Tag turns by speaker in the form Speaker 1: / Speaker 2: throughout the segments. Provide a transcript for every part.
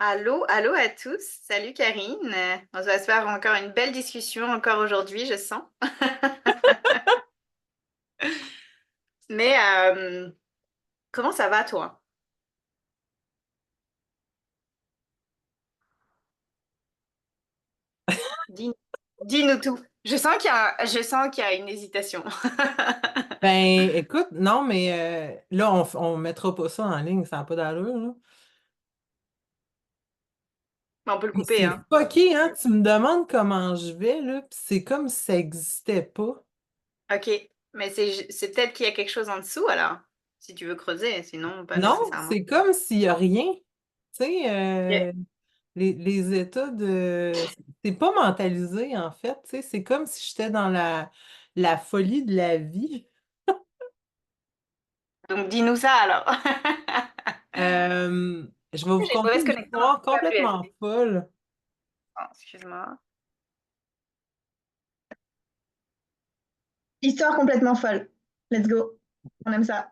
Speaker 1: Allô, allô à tous. Salut Karine. On va se faire encore une belle discussion encore aujourd'hui, je sens. Mais comment ça va toi? Dis, dis-nous tout. Je sens qu'il y a une hésitation.
Speaker 2: Ben, écoute, non, mais là, on mettra pas ça en ligne, ça n'a pas d'allure, là.
Speaker 1: On peut le
Speaker 2: Puis
Speaker 1: couper,
Speaker 2: c'est
Speaker 1: hein.
Speaker 2: fucké, hein? Tu me demandes comment je vais, là, puis c'est comme si ça n'existait pas.
Speaker 1: Ok. Mais c'est peut-être qu'il y a quelque chose en dessous alors, si tu veux creuser, sinon pas
Speaker 2: Non,
Speaker 1: nécessairement.
Speaker 2: c'est comme s'il n'y a rien. Tu sais,
Speaker 1: Ok.
Speaker 2: les états de... C'est pas mentalisé, en fait, tu sais, c'est comme si j'étais dans la folie de la vie.
Speaker 1: Donc dis-nous ça alors.
Speaker 2: Je vais vous
Speaker 1: J'ai une
Speaker 2: conter
Speaker 1: mauvaise
Speaker 2: une
Speaker 1: connexion,
Speaker 2: histoire
Speaker 1: donc pas
Speaker 2: complètement
Speaker 1: USB.
Speaker 2: folle.
Speaker 1: Oh, excuse-moi.
Speaker 3: Histoire complètement folle. Let's go. On aime ça.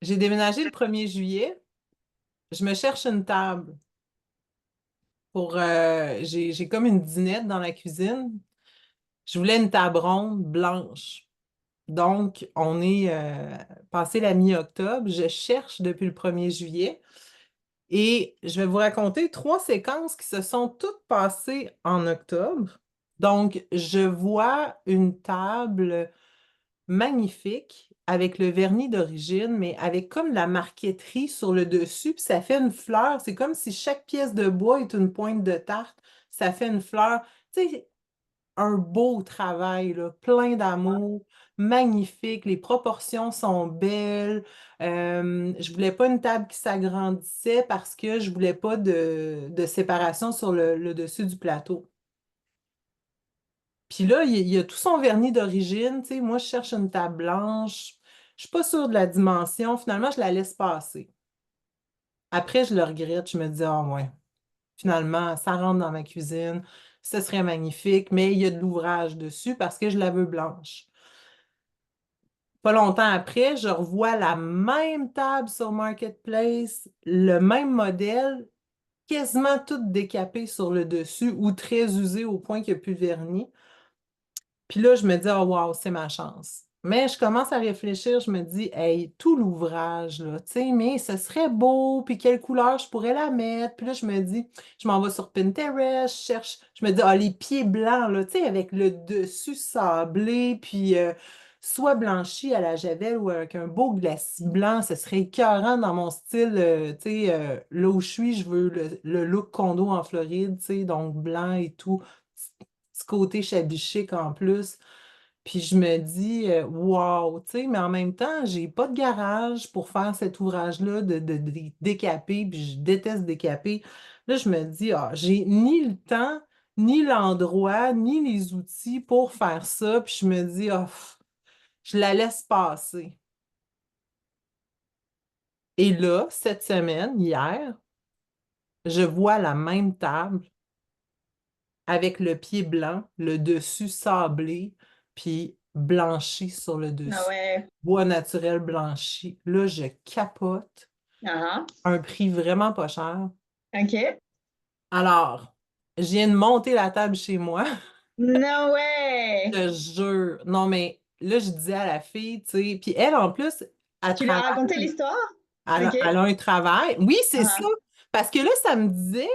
Speaker 2: J'ai déménagé le 1er juillet. Je me cherche une table pour j'ai comme une dinette dans la cuisine. Je voulais une table ronde blanche. Donc, on est passé la mi-octobre. Je cherche depuis le 1er juillet et je vais vous raconter trois séquences qui se sont toutes passées en octobre. Donc, je vois une table magnifique avec le vernis d'origine, mais avec comme de la marqueterie sur le dessus, puis ça fait une fleur. C'est comme si chaque pièce de bois est une pointe de tarte. Ça fait une fleur. Tu sais, un beau travail, là, plein d'amour, magnifique. Les proportions sont belles. Je voulais pas une table qui s'agrandissait parce que je voulais pas de séparation sur le dessus du plateau. Puis là, il y a tout son vernis d'origine. Tu sais, moi, je cherche une table blanche. Je suis pas sûre de la dimension. Finalement, je la laisse passer. Après, je le regrette. Je me dis, ah ouais, finalement, ça rentre dans ma cuisine. Ce serait magnifique, mais il y a de l'ouvrage dessus parce que je la veux blanche. Pas longtemps après, je revois la même table sur Marketplace, le même modèle, quasiment toute décapée sur le dessus ou très usée au point qu'il n'y a plus de vernis. Puis là, je me dis, oh wow, c'est ma chance. Mais je commence à réfléchir, je me dis, hey, tout l'ouvrage, là, tu sais, mais ce serait beau, puis quelle couleur je pourrais la mettre. Puis là, je me dis, je m'en vais sur Pinterest, je cherche, je me dis, ah, les pieds blancs, là, tu sais, avec le dessus sablé, puis soit blanchi à la javel ou avec un beau glacis blanc, ce serait écœurant dans mon style, tu sais, là où je suis, je veux le look condo en Floride, tu sais, donc blanc et tout petit côté shabby chic en plus. Puis je me dis, wow, tu sais, mais en même temps, j'ai pas de garage pour faire cet ouvrage-là de décaper, puis je déteste décaper. Là, je me dis, ah, j'ai ni le temps, ni l'endroit, ni les outils pour faire ça. Puis je me dis, ah, je la laisse passer. Et là, cette semaine, hier, je vois la même table avec le pied blanc, le dessus sablé, puis blanchi sur le
Speaker 3: Ah
Speaker 2: dessus.
Speaker 3: ouais.
Speaker 2: Bois naturel blanchi. Là, je capote.
Speaker 3: Ah,
Speaker 2: Un prix vraiment pas cher.
Speaker 3: ok.
Speaker 2: Alors, je viens de monter la table chez moi.
Speaker 3: No way.
Speaker 2: Je te jure. Non, mais là, je disais à la fille, tu sais, puis elle, en plus, elle
Speaker 3: Tu leur as
Speaker 2: travaille.
Speaker 3: raconté l'histoire? Ok.
Speaker 2: Elle a un travail. Oui, c'est ça.
Speaker 3: Ah,
Speaker 2: Parce que là, ça me disait,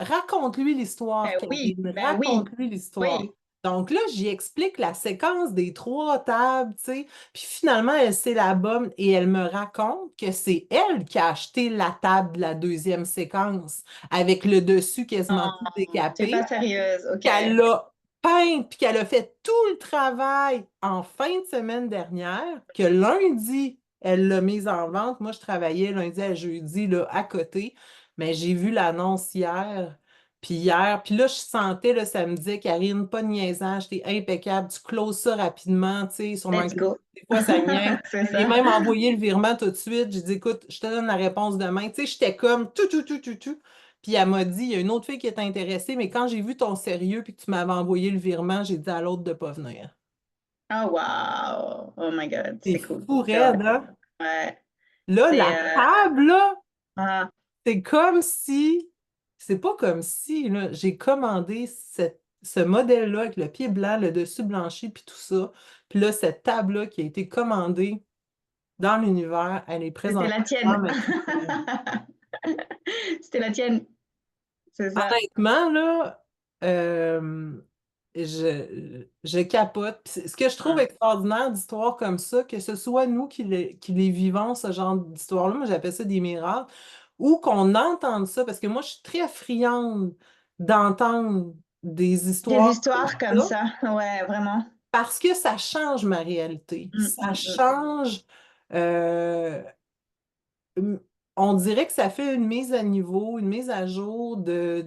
Speaker 2: raconte-lui l'histoire,
Speaker 3: ben oui,
Speaker 2: Karine,
Speaker 3: ben oui,
Speaker 2: raconte-lui l'histoire.
Speaker 3: oui.
Speaker 2: Donc là, j'y explique la séquence des trois tables, tu sais. Puis finalement, elle s'élabore et elle me raconte que c'est elle qui a acheté la table de la deuxième séquence avec le dessus quasiment tout
Speaker 3: Non, t'es
Speaker 2: décapé,
Speaker 3: pas sérieuse. Ok.
Speaker 2: qu'elle l'a peinte, puis qu'elle a fait tout le travail en fin de semaine dernière, que lundi, elle l'a mise en vente. Moi, je travaillais lundi à jeudi, là, à côté, mais j'ai vu l'annonce hier, puis là, je sentais, là, ça me disait, Karine, pas de niaisage, t'es impeccable, tu closes ça rapidement, tu sais, sur
Speaker 3: Let's
Speaker 2: Marketplace,
Speaker 3: go.
Speaker 2: des fois, ça niaise.
Speaker 3: C'est
Speaker 2: J'ai
Speaker 3: ça.
Speaker 2: même envoyé le virement tout de suite. J'ai dit, écoute, je te donne la réponse demain. Tu sais, j'étais comme tout, tout, tout, tout, tout. Puis elle m'a dit, il y a une autre fille qui est intéressée, mais quand j'ai vu ton sérieux puis que tu m'avais envoyé le virement, j'ai dit à l'autre de ne pas venir.
Speaker 3: Oh wow. Oh my God.
Speaker 2: C'est
Speaker 3: C'est cool.
Speaker 2: fou
Speaker 3: Girl.
Speaker 2: raide, hein?
Speaker 3: Ouais.
Speaker 2: Là,
Speaker 3: C'est
Speaker 2: la table, là,
Speaker 3: ah.
Speaker 2: C'est comme si, c'est pas comme si, là, j'ai commandé ce modèle-là avec le pied blanc, le dessus blanchi, puis tout ça. Puis là, cette table-là qui a été commandée dans l'univers, elle est
Speaker 3: C'était
Speaker 2: présente
Speaker 3: la
Speaker 2: dans
Speaker 3: tienne.
Speaker 2: ma cuisine.
Speaker 3: C'était la tienne, c'est ça.
Speaker 2: Honnêtement, là, je capote. Puis ce que je trouve
Speaker 3: Ah,
Speaker 2: extraordinaire d'histoires comme ça, que ce soit nous qui les vivons, ce genre d'histoire-là, moi j'appelle ça des miracles, ou qu'on entende ça, parce que moi je suis très friande d'entendre des
Speaker 3: des
Speaker 2: histoires comme
Speaker 3: histoires comme
Speaker 2: ça,
Speaker 3: ça, ouais, vraiment.
Speaker 2: parce que ça change ma réalité. Ça change. euh, hum, on dirait que ça fait une mise à niveau, une mise à jour de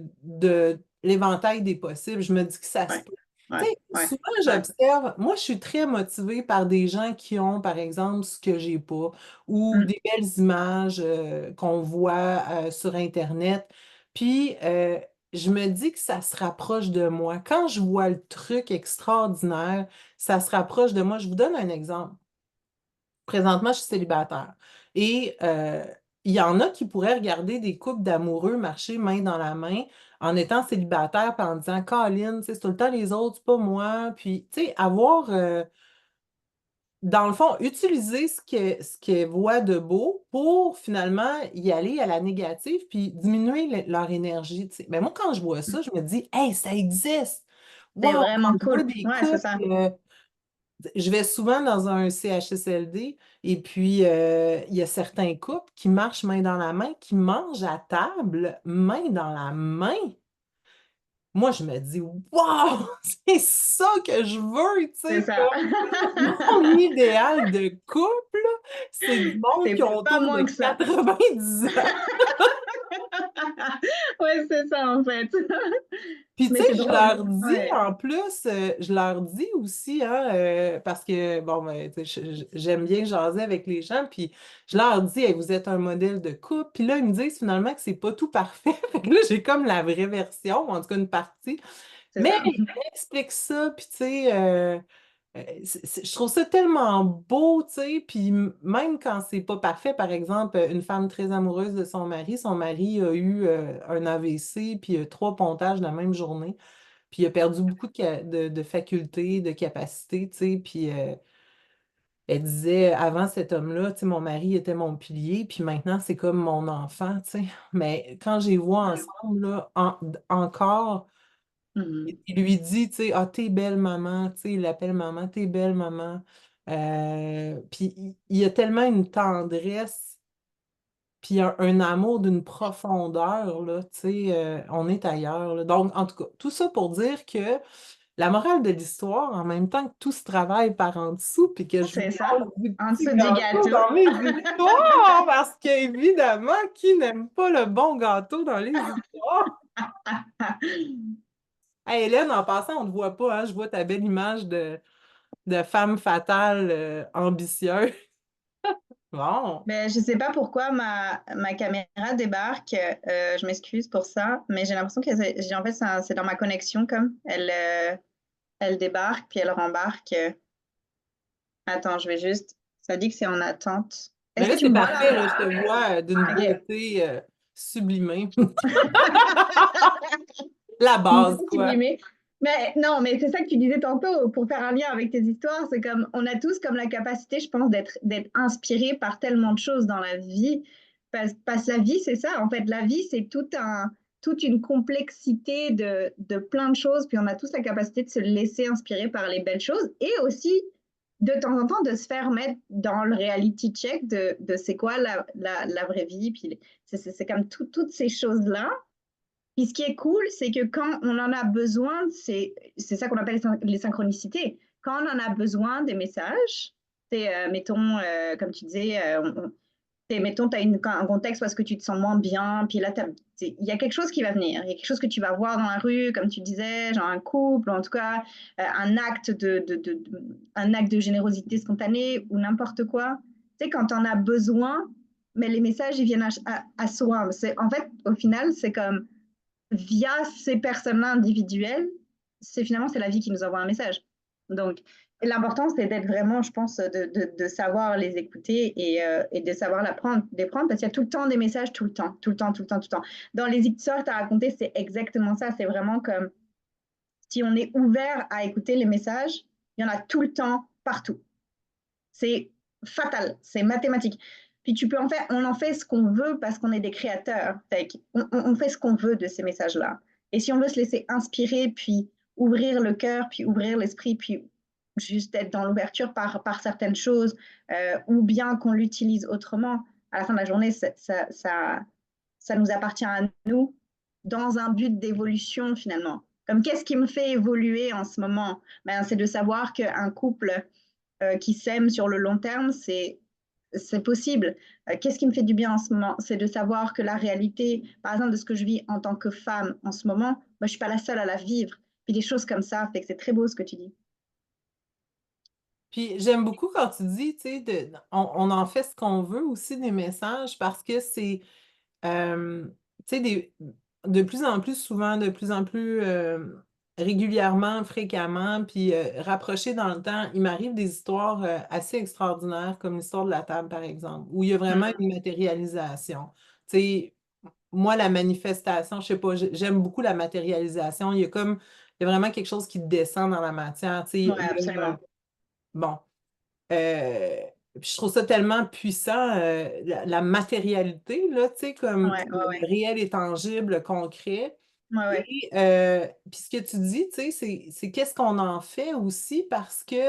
Speaker 2: l'éventail des possibles. Je me dis que ça se
Speaker 3: Ouais,
Speaker 2: peut. Tu
Speaker 3: ouais,
Speaker 2: sais,
Speaker 3: ouais,
Speaker 2: souvent
Speaker 3: ouais.
Speaker 2: j'observe, moi je suis très motivée par des gens qui ont, par exemple, ce que j'ai pas, ou
Speaker 3: Mm.
Speaker 2: des belles images qu'on voit sur Internet. Puis je me dis que ça se rapproche de moi. Quand je vois le truc extraordinaire, ça se rapproche de moi. Je vous donne un exemple. Présentement, je suis célibataire. Et il y en a qui pourraient regarder des couples d'amoureux marcher main dans la main en étant célibataire puis en disant, Colin, tu sais, c'est tout le temps les autres, c'est pas moi. Puis, tu sais, avoir, dans le fond, utiliser ce qu'elles voient de beau pour finalement y aller à la négative puis diminuer leur énergie, tu sais. Mais moi, quand je vois ça, je me dis, hey, ça existe!
Speaker 3: C'est
Speaker 2: Wow! Quand
Speaker 3: vraiment
Speaker 2: je vois
Speaker 3: cool.
Speaker 2: des
Speaker 3: Ouais, c'est
Speaker 2: couples.
Speaker 3: ça.
Speaker 2: Je vais souvent dans un CHSLD et puis il y a certains couples qui marchent main dans la main, qui mangent à table main dans la main. Moi, je me dis, wow, c'est ça que je veux, tu
Speaker 3: C'est
Speaker 2: sais,
Speaker 3: ça.
Speaker 2: comme mon idéal de couple, c'est du monde qui
Speaker 3: C'est
Speaker 2: ont
Speaker 3: pas
Speaker 2: autour de
Speaker 3: moins que ça.
Speaker 2: 90 ans.
Speaker 3: Ouais, c'est ça en fait.
Speaker 2: Puis, tu
Speaker 3: Mais
Speaker 2: sais,
Speaker 3: c'est
Speaker 2: je
Speaker 3: drôle.
Speaker 2: leur dis
Speaker 3: Ouais,
Speaker 2: en plus, je leur dis aussi, hein, parce que, bon, ben, tu sais, j'aime bien jaser avec les gens, puis je leur dis, hey, vous êtes un modèle de couple. Puis là, ils me disent finalement que c'est pas tout parfait. Fait que là, j'ai comme la vraie version, en tout cas une partie.
Speaker 3: c'est
Speaker 2: Mais
Speaker 3: ça.
Speaker 2: ils m'expliquent ça, puis tu sais, je trouve ça tellement beau, tu sais, puis même quand c'est pas parfait, par exemple, une femme très amoureuse de son mari a eu un AVC, puis 3 pontages la même journée, puis il a perdu beaucoup de facultés, de capacités, tu sais, puis elle disait, avant cet homme-là, tu sais, mon mari était mon pilier, puis maintenant c'est comme mon enfant, tu sais, mais quand je les vois ensemble, là, encore.
Speaker 3: Mhm.
Speaker 2: Il lui dit, tu sais, ah, t'es belle maman, tu sais, il l'appelle maman, t'es belle maman. Puis il y a tellement une tendresse, puis un amour d'une profondeur, là, tu sais, on est ailleurs, là. Donc, en tout cas, tout ça pour dire que la morale de l'histoire, en même temps que tout se travaille par en dessous, puis que je vous
Speaker 3: C'est ça.
Speaker 2: lâche du
Speaker 3: En
Speaker 2: petit
Speaker 3: dessous du
Speaker 2: gâteau
Speaker 3: gâteau.
Speaker 2: dans mes histoires, parce qu'évidemment, qui n'aime pas le bon gâteau dans les histoires? Hey, Hélène, en passant, on ne te voit pas, hein? Je vois ta belle image de femme fatale, ambitieuse. Bon.
Speaker 3: Mais je sais pas pourquoi ma caméra débarque. Je m'excuse pour ça, mais j'ai l'impression que en fait c'est dans ma connexion comme elle débarque puis elle rembarque. Attends, je vais juste. Ça dit que c'est en attente.
Speaker 2: Mais
Speaker 3: Est-ce
Speaker 2: là,
Speaker 3: que tu
Speaker 2: c'est
Speaker 3: me vois
Speaker 2: parfait, là,
Speaker 3: là?
Speaker 2: je te vois d'une
Speaker 3: Ok.
Speaker 2: beauté sublimée. La
Speaker 3: Une
Speaker 2: base,
Speaker 3: beauté
Speaker 2: quoi.
Speaker 3: sublimée. Mais non, mais c'est ça que tu disais tantôt, pour faire un lien avec tes histoires, c'est comme on a tous comme la capacité, je pense, d'être inspiré par tellement de choses dans la vie. Parce que la vie, c'est ça. En fait, la vie, c'est toute une complexité de plein de choses. Puis on a tous la capacité de se laisser inspirer par les belles choses et aussi de temps en temps de se faire mettre dans le reality check de c'est quoi la vraie vie. Puis c'est comme toutes ces choses-là. Puis ce qui est cool, c'est que quand on en a besoin, c'est ça qu'on appelle les synchronicités. Quand on en a besoin des messages, c'est, mettons, comme tu disais, mettons, tu as un contexte parce que tu te sens moins bien, puis là, il y a quelque chose qui va venir. Il y a quelque chose que tu vas voir dans la rue, comme tu disais, genre un couple, ou en tout cas, un acte de générosité spontanée ou n'importe quoi. Tu sais, quand on a besoin, mais les messages, ils viennent à soi. En fait, au final, c'est comme via ces personnes-là individuelles, c'est finalement c'est la vie qui nous envoie un message. Donc, L'important, c'est d'être vraiment, je pense, de savoir les écouter et de savoir les prendre, parce qu'il y a tout le temps des messages, tout le temps, tout le temps, tout le temps, tout le temps. Dans les histoires que tu as racontées, c'est exactement ça. C'est vraiment comme si on est ouvert à écouter les messages, il y en a tout le temps, partout. C'est fatal, c'est mathématique. Puis on en fait ce qu'on veut parce qu'on est des créateurs. On fait ce qu'on veut de ces messages-là. Et si on veut se laisser inspirer, puis ouvrir le cœur, puis ouvrir l'esprit, puis juste être dans l'ouverture par certaines choses, ou bien qu'on l'utilise autrement, à la fin de la journée, ça nous appartient à nous dans un but d'évolution finalement. Comme qu'est-ce qui me fait évoluer en ce moment? Ben, c'est de savoir qu'un couple qui s'aiment sur le long terme, c'est possible. Qu'est-ce qui me fait du bien en ce moment? C'est de savoir que la réalité, par exemple, de ce que je vis en tant que femme en ce moment, moi, je ne suis pas la seule à la vivre. Puis des choses comme ça, fait que c'est très beau ce que tu dis.
Speaker 2: Puis j'aime beaucoup quand tu dis, tu sais, on en fait ce qu'on veut aussi des messages parce que c'est, tu sais, de plus en plus souvent, de plus en plus régulièrement, fréquemment, puis rapproché dans le temps, il m'arrive des histoires assez extraordinaires, comme l'histoire de la table, par exemple, où il y a vraiment
Speaker 3: Mm.
Speaker 2: une matérialisation. Tu sais, moi, la manifestation, je sais pas, j'aime beaucoup la matérialisation. Il y a vraiment quelque chose qui descend dans la matière. Tu sais,
Speaker 3: Ouais, absolument.
Speaker 2: bon. Puis je trouve ça tellement puissant, la matérialité, là, tu sais,
Speaker 3: Ouais,
Speaker 2: comme
Speaker 3: ouais,
Speaker 2: le
Speaker 3: ouais.
Speaker 2: réel et tangible, le concret.
Speaker 3: Ouais, ouais.
Speaker 2: Et puis ce que tu dis, tu sais, c'est qu'est-ce qu'on en fait aussi parce que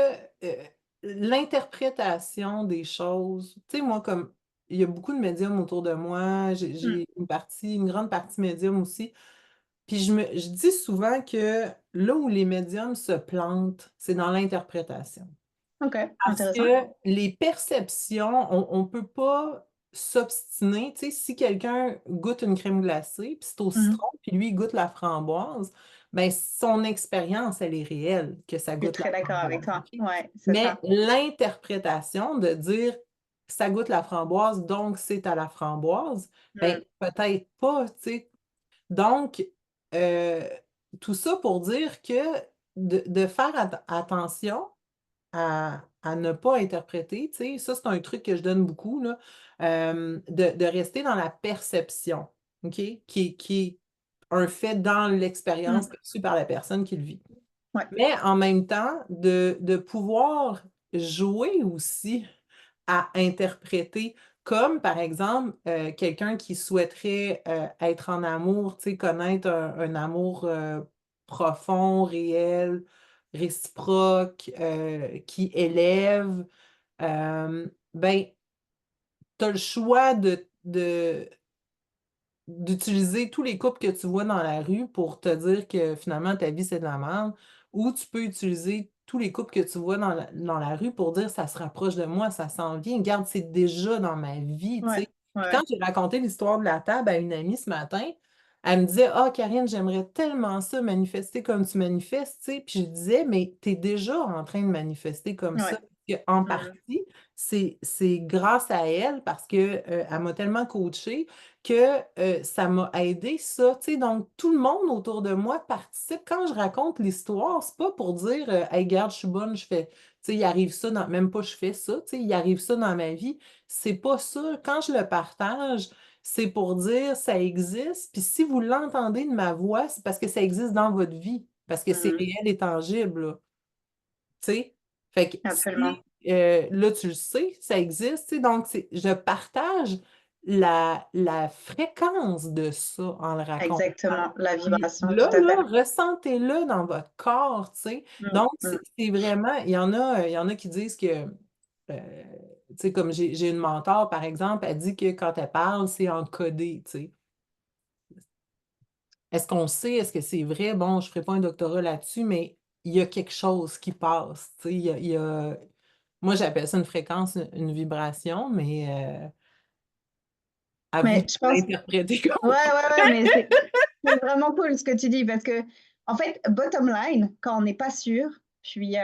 Speaker 2: l'interprétation des choses, tu sais, moi, comme il y a beaucoup de médiums autour de moi,
Speaker 3: Mm.
Speaker 2: j'ai une grande partie médium aussi. Puis je dis souvent que là où les médiums se plantent, c'est dans l'interprétation.
Speaker 3: OK,
Speaker 2: Parce
Speaker 3: intéressant.
Speaker 2: que les perceptions, on ne peut pas s'obstiner. Tu sais, si quelqu'un goûte une crème glacée, puis c'est au
Speaker 3: Mhm.
Speaker 2: citron, puis lui, il goûte la framboise, ben son expérience, elle est réelle, que ça
Speaker 3: Je suis
Speaker 2: goûte la
Speaker 3: très d'accord avec
Speaker 2: framboise.
Speaker 3: toi.
Speaker 2: OK?
Speaker 3: Ouais, c'est
Speaker 2: Mais
Speaker 3: ça.
Speaker 2: l'interprétation de dire ça goûte la framboise, donc c'est à la framboise, ben
Speaker 3: Mm.
Speaker 2: peut-être pas, tu sais. Donc, euh, tout ça pour dire que de faire attention à ne pas interpréter, tu sais, ça, c'est un truc que je donne beaucoup, là, de rester dans la perception, OK? Qui est un fait dans l'expérience
Speaker 3: Mm.
Speaker 2: perçue par la personne qui le vit.
Speaker 3: Ouais.
Speaker 2: Mais en même temps, de pouvoir jouer aussi à interpréter, comme par exemple quelqu'un qui souhaiterait être en amour, tu sais, connaître un amour profond, réel, réciproque, qui élève, ben, tu as le choix d'utiliser tous les couples que tu vois dans la rue pour te dire que finalement ta vie c'est de la merde, ou tu peux utiliser tous les couples que tu vois dans la rue pour dire ça se rapproche de moi, ça s'en vient, regarde, c'est déjà dans ma vie, tu
Speaker 3: Ouais.
Speaker 2: sais.
Speaker 3: Ouais,
Speaker 2: Puis quand
Speaker 3: ouais.
Speaker 2: j'ai raconté l'histoire de la table à une amie ce matin, elle me disait, ah, Karine, j'aimerais tellement ça manifester comme tu manifestes, tu sais. Puis je disais, mais tu es déjà en train de manifester comme ça.
Speaker 3: Ouais.
Speaker 2: En
Speaker 3: Mm.
Speaker 2: partie, c'est grâce à elle parce que, elle m'a tellement coachée que ça m'a aidé, ça. Tu sais, donc, tout le monde autour de moi participe. Quand je raconte l'histoire, c'est pas pour dire hey, regarde, je suis bonne, je fais. Tu sais, il arrive ça dans. Même pas je fais ça, tu sais, il arrive ça dans ma vie. C'est pas ça. Quand je le partage, c'est pour dire ça existe. Puis si vous l'entendez de ma voix, c'est parce que ça existe dans votre vie. Parce que c'est
Speaker 3: Mm.
Speaker 2: réel et tangible, là. Tu sais? Fait que
Speaker 3: Absolument.
Speaker 2: si là, tu le sais, ça existe, tu sais, donc je partage la fréquence de ça en le racontant.
Speaker 3: Exactement. La
Speaker 2: Puis
Speaker 3: vibration, tout à
Speaker 2: là,
Speaker 3: fait.
Speaker 2: ressentez-le dans votre corps, tu sais.
Speaker 3: Mm.
Speaker 2: Donc,
Speaker 3: Mm.
Speaker 2: c'est vraiment, il y en a qui disent que, tu sais, comme j'ai une mentor, par exemple, elle dit que quand elle parle, c'est encodé, tu sais. Est-ce qu'on sait, est-ce que c'est vrai? Bon, je ne ferai pas un doctorat là-dessus, mais il y a quelque chose qui passe, tu sais. Moi, j'appelle ça une fréquence, une vibration, mais à vous
Speaker 3: Mais
Speaker 2: de
Speaker 3: je pense,
Speaker 2: l'interpréter comme
Speaker 3: ouais,
Speaker 2: vous
Speaker 3: ouais, ouais, mais c'est vraiment cool ce que tu dis parce que, en fait, bottom line, quand on n'est pas sûr, puis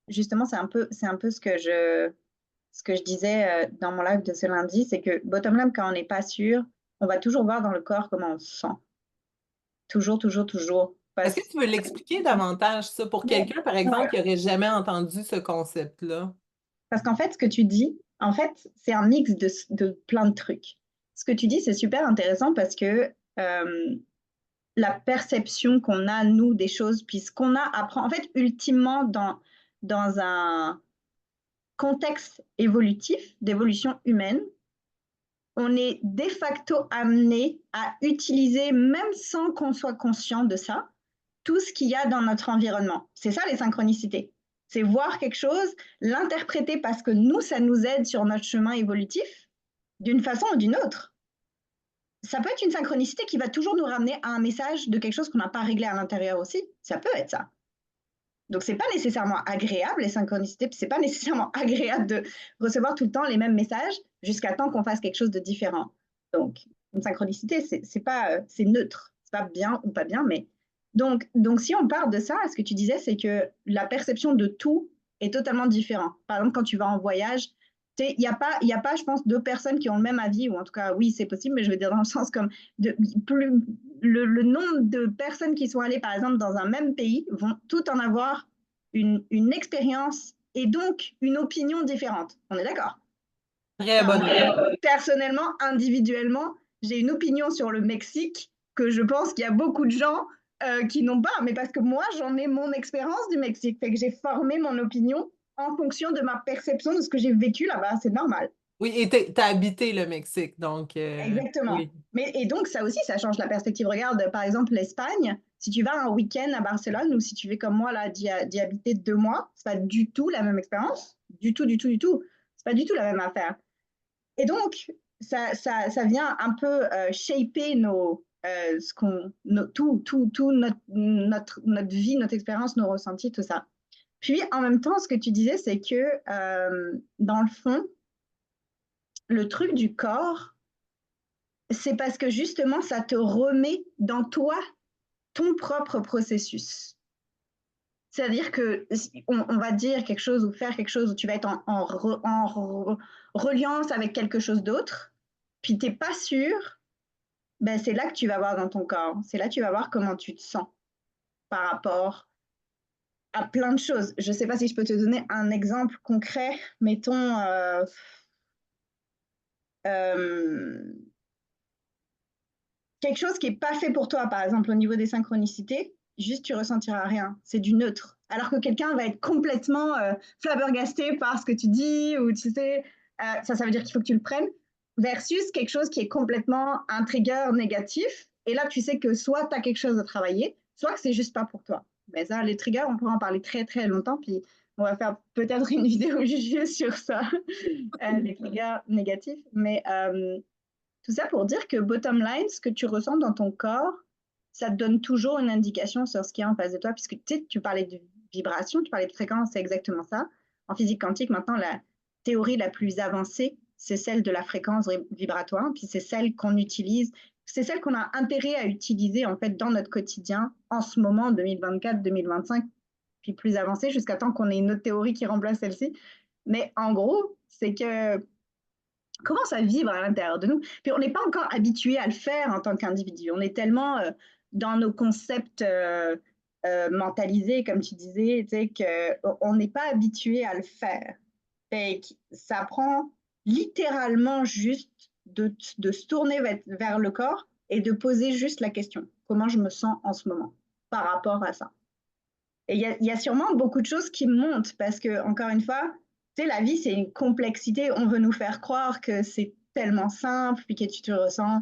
Speaker 3: justement, c'est un peu ce que je disais dans mon live de ce lundi, c'est que bottom line, quand on n'est pas sûr, on va toujours voir dans le corps comment on se sent. Toujours, toujours, toujours.
Speaker 2: Est-ce que tu veux l'expliquer davantage, ça, pour
Speaker 3: Mais-
Speaker 2: quelqu'un, par
Speaker 3: ouais.
Speaker 2: exemple, qui n'aurait jamais entendu ce concept-là?
Speaker 3: Parce qu'en fait, ce que tu dis, en fait, c'est un mix de plein de trucs. Ce que tu dis, c'est super intéressant parce que la perception qu'on a, nous, des choses, puis ce qu'on a à apprendre, en fait, ultimement, dans un contexte évolutif, d'évolution humaine, on est de facto amené à utiliser, même sans qu'on soit conscient de ça, tout ce qu'il y a dans notre environnement. C'est ça les synchronicités. C'est voir quelque chose, l'interpréter parce que nous, ça nous aide sur notre chemin évolutif, d'une façon ou d'une autre. Ça peut être une synchronicité qui va toujours nous ramener à un message de quelque chose qu'on n'a pas réglé à l'intérieur aussi. Ça peut être ça. Donc, c'est pas nécessairement agréable, les synchronicités, puis c'est pas nécessairement agréable de recevoir tout le temps les mêmes messages jusqu'à temps qu'on fasse quelque chose de différent. Donc, une synchronicité, c'est neutre. C'est pas bien ou pas bien, mais donc, si on part de ça, ce que tu disais, c'est que la perception de tout est totalement différente. Par exemple, quand tu vas en voyage, il n'y a pas, je pense, deux personnes qui ont le même avis, ou en tout cas, oui, c'est possible, mais je veux dire dans le sens comme plus, le nombre de personnes qui sont allées, par exemple, dans un même pays vont tout en avoir une expérience et donc une opinion différente. On est d'accord?
Speaker 2: Très bonne idée.
Speaker 3: Personnellement, individuellement, j'ai une opinion sur le Mexique que je pense qu'il y a beaucoup de gens qui n'ont pas, mais parce que moi, j'en ai mon expérience du Mexique, fait que j'ai formé mon opinion en fonction de ma perception de ce que j'ai vécu là-bas, c'est normal.
Speaker 2: Oui, et t'as habité le Mexique, donc
Speaker 3: Exactement.
Speaker 2: oui.
Speaker 3: Et donc, ça aussi, ça change la perspective. Regarde, par exemple, l'Espagne, si tu vas un week-end à Barcelone ou si tu fais comme moi, là, d'y habiter 2 mois, c'est pas du tout la même expérience. Du tout, du tout, du tout. C'est pas du tout la même affaire. Et donc, ça vient un peu shaper tout notre vie, notre expérience, nos ressentis, tout ça. Puis, en même temps, ce que tu disais, c'est que dans le fond, le truc du corps, c'est parce que justement, ça te remet dans toi ton propre processus. C'est-à-dire que on va dire quelque chose ou faire quelque chose où tu vas être en reliance avec quelque chose d'autre, puis tu n'es pas sûr, ben c'est là que tu vas voir dans ton corps. C'est là que tu vas voir comment tu te sens par rapport à plein de choses. Je ne sais pas si je peux te donner un exemple concret. Mettons, euh, quelque chose qui n'est pas fait pour toi, par exemple au niveau des synchronicités, juste tu ressentiras rien, c'est du neutre. Alors que quelqu'un va être complètement flabbergasté par ce que tu dis, ou tu sais, ça veut dire qu'il faut que tu le prennes, versus quelque chose qui est complètement un trigger négatif, et là tu sais que soit tu as quelque chose à travailler, soit que c'est juste pas pour toi. Mais ça, les triggers, on pourra en parler très très longtemps, puis on va faire peut-être une vidéo juste sur ça, les triggers négatifs, mais tout ça pour dire que bottom line, ce que tu ressens dans ton corps, ça te donne toujours une indication sur ce qu'il y a en face de toi, puisque tu parlais de vibration, tu parlais de fréquence, c'est exactement ça. En physique quantique, maintenant, la théorie la plus avancée, c'est celle de la fréquence vibratoire, puis c'est celle qu'on utilise, c'est celle qu'on a intérêt à utiliser en fait dans notre quotidien en ce moment, 2024, 2025, puis plus avancée, jusqu'à temps qu'on ait une autre théorie qui remplace celle-ci. Mais en gros, c'est que comment ça vibre à l'intérieur de nous. Puis on n'est pas encore habitué à le faire en tant qu'individu. On est tellement dans nos concepts mentalisés, comme tu disais, tu sais, qu'on n'est pas habitué à le faire. Fait que ça prend littéralement juste de se tourner vers le corps et de poser juste la question. Comment je me sens en ce moment par rapport à ça? Et il y a sûrement beaucoup de choses qui montent parce que, encore une fois, tu sais, la vie, c'est une complexité. On veut nous faire croire que c'est tellement simple, puis que tu te ressens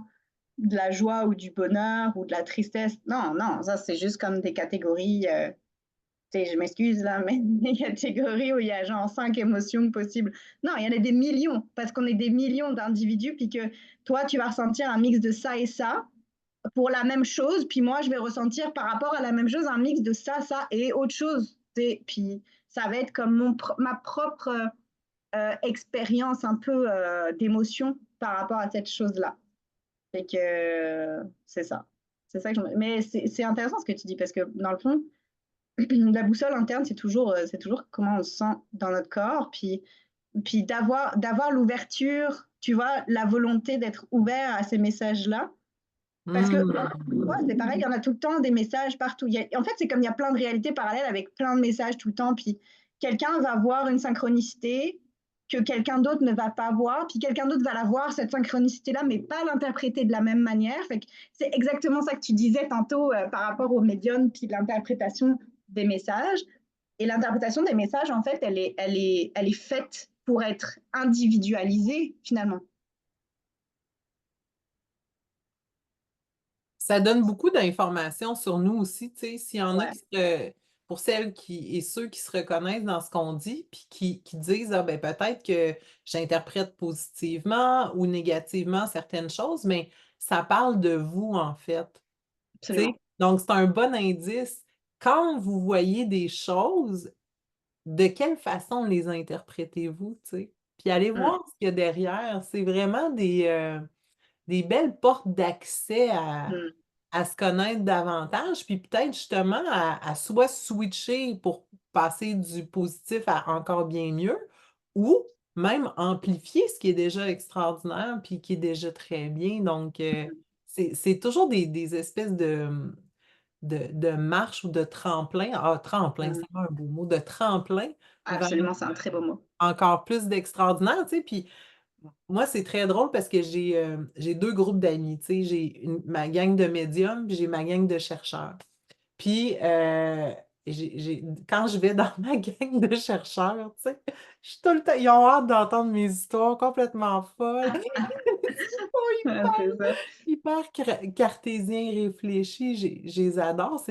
Speaker 3: de la joie ou du bonheur ou de la tristesse. Non, non, ça, c'est juste comme des catégories. Tu sais, je m'excuse là, mais des catégories où il y a genre 5 émotions possibles. Non, il y en a des millions parce qu'on est des millions d'individus, puis que toi, tu vas ressentir un mix de ça et ça pour la même chose, puis moi, je vais ressentir par rapport à la même chose un mix de ça et autre chose. Puis ça va être comme ma propre expérience un peu d'émotion par rapport à cette chose-là. Fait que c'est ça. C'est ça que Mais c'est intéressant ce que tu dis, parce que dans le fond, la boussole interne, c'est toujours comment on se sent dans notre corps, puis d'avoir l'ouverture, tu vois, la volonté d'être ouvert à ces messages-là, Parce que
Speaker 2: Hmm.
Speaker 3: moi, c'est pareil, il y en a tout le temps des messages partout. En fait, c'est comme il y a plein de réalités parallèles avec plein de messages tout le temps. Puis quelqu'un va voir une synchronicité que quelqu'un d'autre ne va pas voir. Puis quelqu'un d'autre va la voir, cette synchronicité-là, mais pas l'interpréter de la même manière. Fait que c'est exactement ça que tu disais tantôt par rapport aux médiums, puis l'interprétation des messages. Et l'interprétation des messages, en fait, elle est faite pour être individualisée, finalement.
Speaker 2: Ça donne beaucoup d'informations sur nous aussi, tu sais, s'il y en a
Speaker 3: Ouais.
Speaker 2: pour celles qui et ceux qui se reconnaissent dans ce qu'on dit, puis qui disent, ah ben peut-être que j'interprète positivement ou négativement certaines choses, mais ça parle de vous en fait, tu sais.
Speaker 3: Absolument.
Speaker 2: Donc c'est un bon indice. Quand vous voyez des choses, de quelle façon les interprétez-vous, tu sais? Puis allez
Speaker 3: Mm.
Speaker 2: voir ce qu'il y a derrière. C'est vraiment des belles portes d'accès
Speaker 3: Mm.
Speaker 2: à se connaître davantage, puis peut-être justement à soit switcher pour passer du positif à encore bien mieux, ou même amplifier ce qui est déjà extraordinaire, puis qui est déjà très bien. Donc, c'est toujours des espèces de marche ou de tremplin. Ah, tremplin,
Speaker 3: Mm.
Speaker 2: c'est un beau mot, de tremplin vers
Speaker 3: Absolument, c'est un très beau mot.
Speaker 2: encore plus d'extraordinaire, tu sais. Puis moi, c'est très drôle parce que j'ai deux groupes d'amis. Tu sais, ma gang de médiums, puis j'ai ma gang de chercheurs. Puis, quand je vais dans ma gang de chercheurs, tu sais, je suis tout le temps, ils ont hâte d'entendre mes histoires complètement folles. Ils sont
Speaker 3: Ouais, c'est ça.
Speaker 2: hyper cartésiens, réfléchis. Je les adore.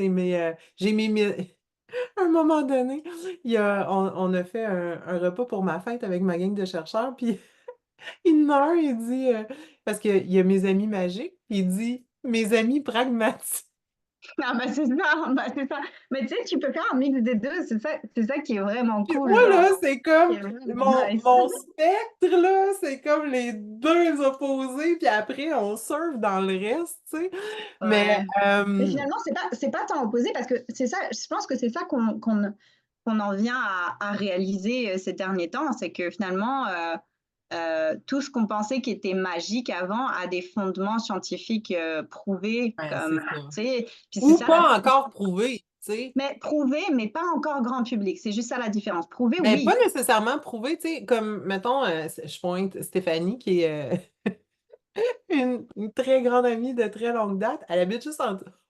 Speaker 2: À un moment donné, on a fait un repas pour ma fête avec ma gang de chercheurs, puis il y en a un, il dit, parce qu'il y a mes amis magiques, puis il dit mes amis pragmatiques.
Speaker 3: Ah bah c'est ça, bah c'est ça. Mais tu sais, tu peux faire un mix des deux, c'est ça qui est vraiment
Speaker 2: Puis
Speaker 3: cool,
Speaker 2: moi,
Speaker 3: genre,
Speaker 2: là, c'est
Speaker 3: qui
Speaker 2: comme
Speaker 3: est vraiment
Speaker 2: mon,
Speaker 3: nice.
Speaker 2: mon spectre, là, c'est comme les deux opposés, puis après, on surfe dans le reste, tu sais. Mais,
Speaker 3: Ouais. Mais finalement, c'est pas tant opposé parce que c'est ça, je pense que c'est ça qu'on en vient à réaliser ces derniers temps, c'est que finalement, tout ce qu'on pensait qui était magique avant a des fondements scientifiques prouvés,
Speaker 2: ouais, c'est
Speaker 3: comme,
Speaker 2: ça.
Speaker 3: tu sais, puis c'est
Speaker 2: Ou
Speaker 3: ça la
Speaker 2: pas
Speaker 3: différence.
Speaker 2: encore prouvé, tu sais.
Speaker 3: Mais prouvé, mais pas encore grand public, c'est juste ça la différence. Prouvé,
Speaker 2: Ben, pas
Speaker 3: oui.
Speaker 2: nécessairement prouvé, tu sais, comme, mettons, je pointe Stéphanie, qui est une très grande amie de très longue date. Elle habite juste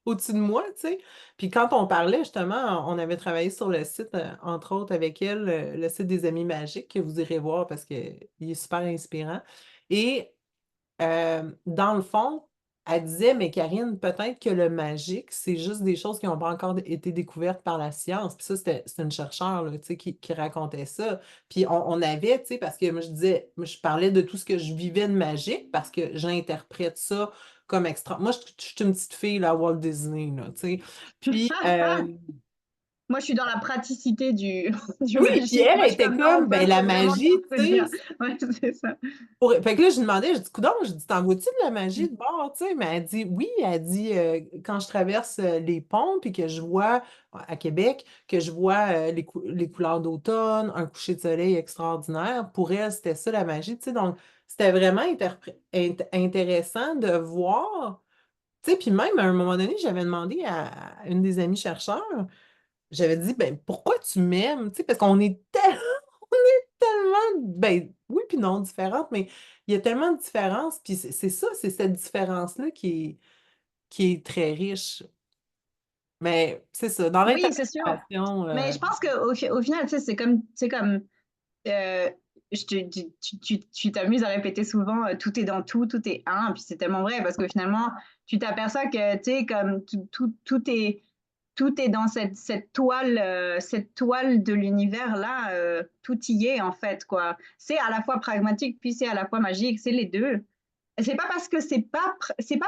Speaker 2: au-dessus de moi, tu sais. Puis quand on parlait, justement, on avait travaillé sur le site, entre autres avec elle, le site des Amis Magiques, que vous irez voir parce qu'il est super inspirant. Et dans le fond, elle disait, mais Karine, peut-être que le magique, c'est juste des choses qui n'ont pas encore été découvertes par la science. Puis ça, c'était une chercheure là, tu sais, qui racontait ça. Puis on avait, tu sais, parce que moi, je disais, moi, je parlais de tout ce que je vivais de magique parce que j'interprète ça comme extra. Moi, je suis une petite fille là, à Walt Disney, là, tu sais. Puis,
Speaker 3: Moi, je suis dans la praticité du
Speaker 2: oui, puis
Speaker 3: magique.
Speaker 2: elle
Speaker 3: Moi, je suis
Speaker 2: était
Speaker 3: comme, non,
Speaker 2: comme,
Speaker 3: ça,
Speaker 2: ben, la
Speaker 3: c'est vraiment
Speaker 2: magie,
Speaker 3: qu'un truc
Speaker 2: tu
Speaker 3: bien.
Speaker 2: sais,
Speaker 3: Ouais, c'est ça.
Speaker 2: Fait que là, je lui demandais, je dis, coudonc, je dis, t'en vois-tu de la magie de bord, tu sais? Mais elle dit, oui, elle dit, quand je traverse les ponts, puis que je vois, à Québec, que je vois les couleurs d'automne, un coucher de soleil extraordinaire, pour elle, c'était ça la magie, tu sais? Donc, c'était vraiment intéressant de voir, tu sais, puis même à un moment donné, j'avais demandé à une des amies chercheurs, j'avais dit, ben, pourquoi tu m'aimes, tu sais? Parce qu'on est tellement, ben oui puis non, différentes, mais il y a tellement de différences, puis c'est ça, c'est cette différence-là qui est très riche. Mais c'est ça, dans
Speaker 3: Oui, c'est sûr.
Speaker 2: l'interprétation,
Speaker 3: Mais je pense qu'au final, tu sais, c'est comme tu t'amuses à répéter souvent tout est dans tout, tout est un, puis c'est tellement vrai parce que finalement, tu t'aperçois que, tu sais, comme tout est dans cette toile de l'univers-là, tout y est en fait, quoi. C'est à la fois pragmatique, puis c'est à la fois magique, c'est les deux. C'est pas parce que c'est pas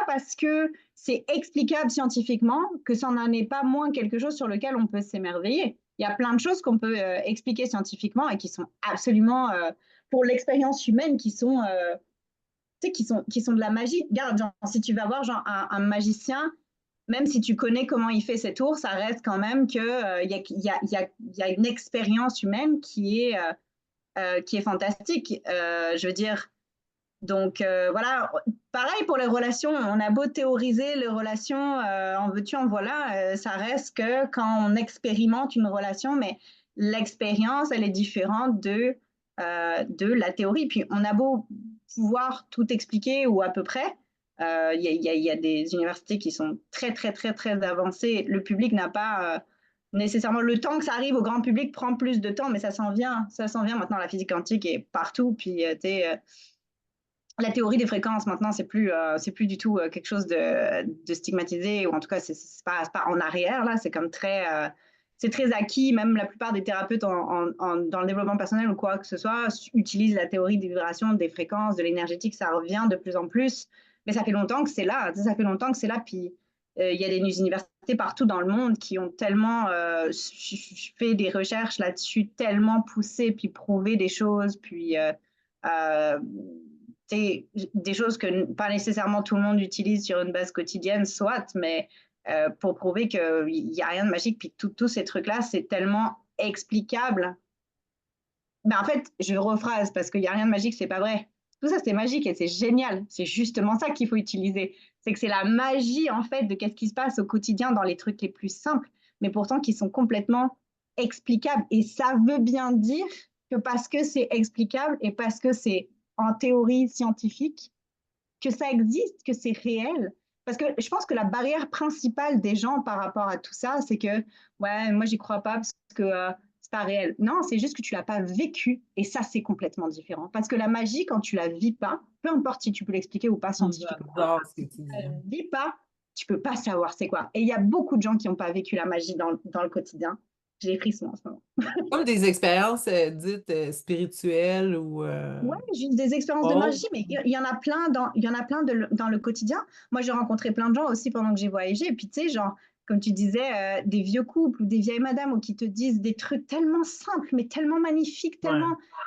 Speaker 3: parce que c'est explicable scientifiquement que ça n'en est pas moins quelque chose sur lequel on peut s'émerveiller. Il y a plein de choses qu'on peut expliquer scientifiquement et qui sont absolument pour l'expérience humaine tu sais, qui sont de la magie. Regarde, genre, si tu vas voir genre un magicien, même si tu connais comment il fait ses tours, ça reste quand même que il y a une expérience humaine qui est fantastique. Je veux dire, Donc voilà, pareil pour les relations, on a beau théoriser les relations, en veux-tu, en voilà, ça reste que quand on expérimente une relation, mais l'expérience, elle est différente de la théorie. Puis on a beau pouvoir tout expliquer ou à peu près, il y a des universités qui sont très, très, très, très avancées. Le public n'a pas nécessairement le temps que ça arrive au grand public prend plus de temps, mais ça s'en vient maintenant. La physique quantique est partout, puis la théorie des fréquences maintenant c'est plus du tout quelque chose de stigmatisé, ou en tout cas c'est pas en arrière là, c'est comme c'est très acquis. Même la plupart des thérapeutes dans le développement personnel ou quoi que ce soit utilisent la théorie des vibrations, des fréquences, de l'énergétique, ça revient de plus en plus, mais ça fait longtemps que c'est là, ça fait longtemps que c'est là. Puis il y a des universités partout dans le monde qui ont tellement fait des recherches là-dessus, tellement poussé puis prouvé des choses, puis euh, des choses que pas nécessairement tout le monde utilise sur une base quotidienne, soit, mais pour prouver qu'il n'y a rien de magique, puis tous ces trucs-là, c'est tellement explicable. Ben, en fait, je rephrase parce qu'il n'y a rien de magique, c'est pas vrai. Tout ça, c'est magique et c'est génial. C'est justement ça qu'il faut utiliser. C'est que c'est la magie, en fait, de qu'est-ce qui se passe au quotidien dans les trucs les plus simples, mais pourtant qui sont complètement explicables. Et ça veut bien dire que parce que c'est explicable et parce que c'est en théorie scientifique, que ça existe, que c'est réel. Parce que je pense que la barrière principale des gens par rapport à tout ça, c'est que, ouais, moi, j'y crois pas parce que c'est pas réel. Non, c'est juste que tu l'as pas vécu. Et ça, c'est complètement différent. Parce que la magie, quand tu la vis pas, peu importe si tu peux l'expliquer ou pas scientifiquement,
Speaker 2: J'adore ce que
Speaker 3: si
Speaker 2: tu
Speaker 3: tu
Speaker 2: dis.
Speaker 3: la vis pas, tu peux pas savoir c'est quoi. Et il y a beaucoup de gens qui n'ont pas vécu la magie dans le quotidien. J'ai des frissons en ce moment.
Speaker 2: Comme des expériences dites spirituelles ou
Speaker 3: Ouais, juste des expériences de
Speaker 2: autres.
Speaker 3: magie, mais il y en a plein il y en a plein dans le quotidien. Moi, j'ai rencontré plein de gens aussi pendant que j'ai voyagé. Et puis, tu sais, genre, comme tu disais, des vieux couples ou des vieilles madames ou qui te disent des trucs tellement simples, mais tellement magnifiques,
Speaker 2: Ouais.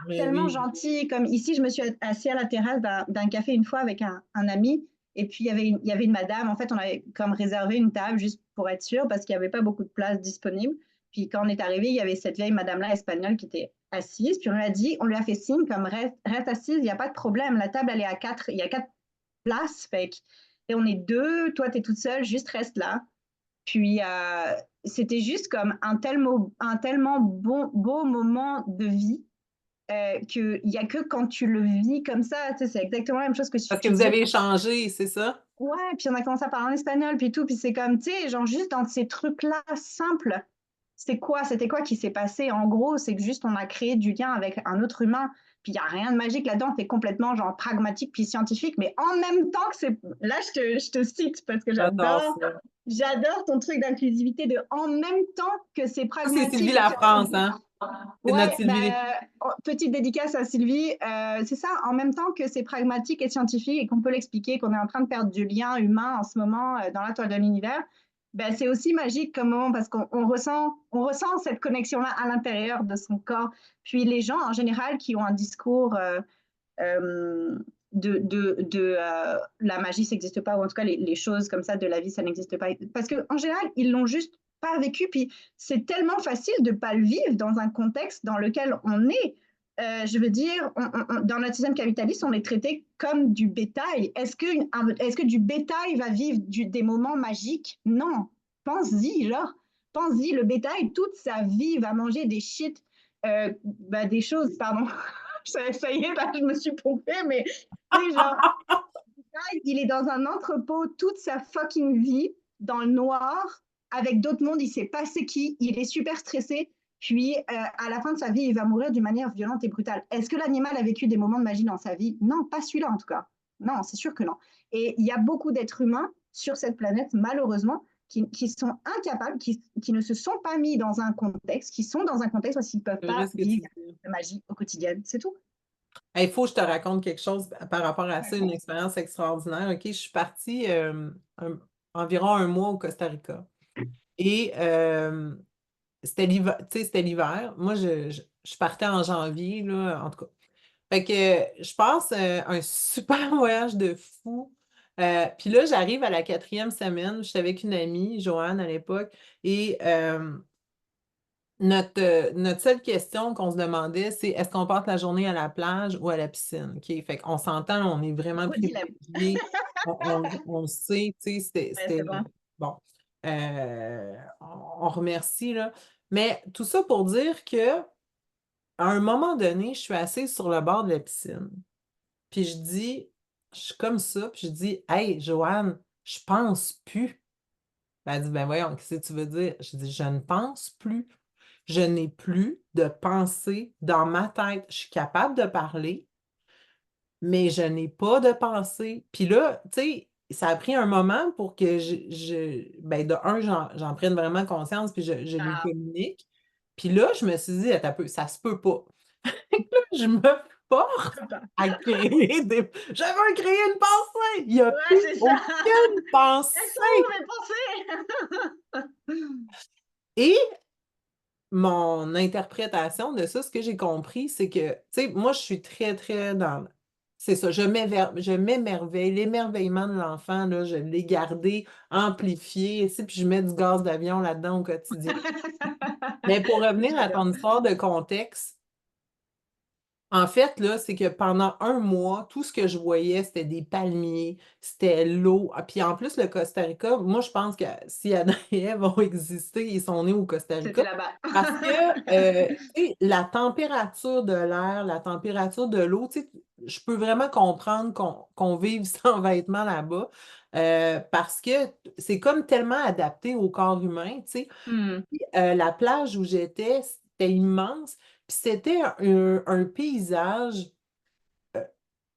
Speaker 2: Mais
Speaker 3: tellement
Speaker 2: oui.
Speaker 3: gentils. Comme ici, je me suis assise à la terrasse d'un café une fois avec un ami. Et puis, il y avait une madame. En fait, on avait comme réservé une table juste pour être sûr parce qu'il n'y avait pas beaucoup de place disponible. Puis quand on est arrivé, il y avait cette vieille madame-là espagnole qui était assise. Puis on lui a dit, on lui a fait signe comme reste assise, il n'y a pas de problème. La table, elle est à 4, il y a 4 places. Et on est deux, toi, tu es toute seule, juste reste là. Puis c'était juste comme un tellement beau moment de vie qu'il n'y a que quand tu le vis comme ça, tu sais, c'est exactement la même chose que
Speaker 2: Parce que
Speaker 3: tu
Speaker 2: vous
Speaker 3: disais.
Speaker 2: avez échangé, c'est ça?
Speaker 3: Ouais, puis on a commencé à parler en espagnol, puis tout, puis c'est comme, tu sais, genre juste dans ces trucs-là simples, c'était quoi qui s'est passé? En gros, c'est que juste on a créé du lien avec un autre humain, puis il n'y a rien de magique là-dedans, c'est complètement genre pragmatique puis scientifique, mais en même temps que c'est... Là, je te cite parce que
Speaker 2: J'adore ça.
Speaker 3: j'adore ton truc d'inclusivité de en même temps que c'est
Speaker 2: Ça, c'est Sylvie
Speaker 3: pragmatique et
Speaker 2: Lafrance,
Speaker 3: scientifique.
Speaker 2: hein? C'est notre
Speaker 3: Ouais,
Speaker 2: Sylvie.
Speaker 3: petite dédicace à Sylvie. C'est ça, en même temps que c'est pragmatique et scientifique et qu'on peut l'expliquer, qu'on est en train de perdre du lien humain en ce moment dans la toile de l'univers, ben, c'est aussi magique comme moment parce on ressent cette connexion-là à l'intérieur de son corps. Puis les gens, en général, qui ont un discours euh, la magie, ça n'existe pas, ou en tout cas les choses comme ça de la vie, ça n'existe pas. Parce qu'en général, ils l'ont juste pas vécu, puis c'est tellement facile de ne pas le vivre dans un contexte dans lequel on est. Je veux dire, dans notre système capitaliste, on est traité comme du bétail. Est-ce que du bétail va vivre des moments magiques? Non. Pense-y, genre. Pense-y, le bétail, toute sa vie, va manger des shit, des choses, pardon, ça y est, là, je me suis pompée, mais tu sais, genre, il est dans un entrepôt toute sa fucking vie, dans le noir, avec d'autres mondes, il sait pas c'est qui, il est super stressé, puis à la fin de sa vie, il va mourir d'une manière violente et brutale. Est-ce que l'animal a vécu des moments de magie dans sa vie? Non, pas celui-là en tout cas. Non, c'est sûr que non. Et il y a beaucoup d'êtres humains sur cette planète, malheureusement, qui sont incapables, qui ne se sont pas mis dans un contexte, qui sont dans un contexte où ils ne peuvent
Speaker 2: C'est vrai
Speaker 3: pas
Speaker 2: ce que tu
Speaker 3: vivre
Speaker 2: dis.
Speaker 3: de magie au quotidien. C'est tout.
Speaker 2: Il faut que je te raconte quelque chose par rapport à ça, une expérience extraordinaire. OK, je suis partie environ un mois au Costa Rica. Et c'était l'hiver, tu sais, c'était l'hiver. Moi, je partais en janvier, là, en tout cas. Fait que je passe un super voyage de fou. Puis là, j'arrive à la 4e semaine. J'étais avec une amie, Joanne, à l'époque. Et Notre seule question qu'on se demandait, c'est est-ce qu'on passe la journée à la plage ou à la piscine? OK? Fait qu'on s'entend, on est vraiment
Speaker 3: Gros dilemme.
Speaker 2: privilégiés. On le sait, tu sais,
Speaker 3: Ouais, c'est bon.
Speaker 2: bon. On remercie, là. Mais tout ça pour dire que à un moment donné, je suis assise sur le bord de la piscine. Puis je suis comme ça, puis je dis, hey, Joanne, je pense plus. Elle dit, ben voyons, qu'est-ce que tu veux dire? Je dis, je ne pense plus. Je n'ai plus de pensée dans ma tête. Je suis capable de parler, mais je n'ai pas de pensée. Puis là, tu sais, ça a pris un moment pour que ben de un, j'en prenne vraiment conscience, puis je lui
Speaker 3: Ah,
Speaker 2: communique. Puis là, je me suis dit, attends un peu, ça se peut pas. Là, je me force
Speaker 3: je peux pas.
Speaker 2: à créer des. Je veux créer une pensée! Il n'y a
Speaker 3: Ouais,
Speaker 2: plus
Speaker 3: c'est ça.
Speaker 2: aucune
Speaker 3: Elles sont où
Speaker 2: pensée!
Speaker 3: mes pensées?
Speaker 2: Et mon interprétation de ça, ce que j'ai compris, c'est que, tu sais, moi, je suis très, très dans. C'est ça, je m'émerveille. L'émerveillement de l'enfant, là, je l'ai gardé, amplifié, tu sais, puis je mets du gaz d'avion là-dedans au quotidien. Mais pour revenir à
Speaker 3: J'adore.
Speaker 2: ton histoire de contexte, en fait, là, c'est que pendant un mois, tout ce que je voyais, c'était des palmiers, c'était l'eau. Ah, puis en plus, le Costa Rica, moi, je pense que si Adam et Ève ont existé, ils sont nés au Costa
Speaker 3: C'était
Speaker 2: Rica.
Speaker 3: là-bas.
Speaker 2: Parce que, tu sais, la température de l'air, la température de l'eau, tu sais, je peux vraiment comprendre qu'on vive sans vêtements là-bas. Parce que c'est comme tellement adapté au corps humain, tu sais.
Speaker 3: Hmm.
Speaker 2: La plage où j'étais, c'était immense. Puis c'était un paysage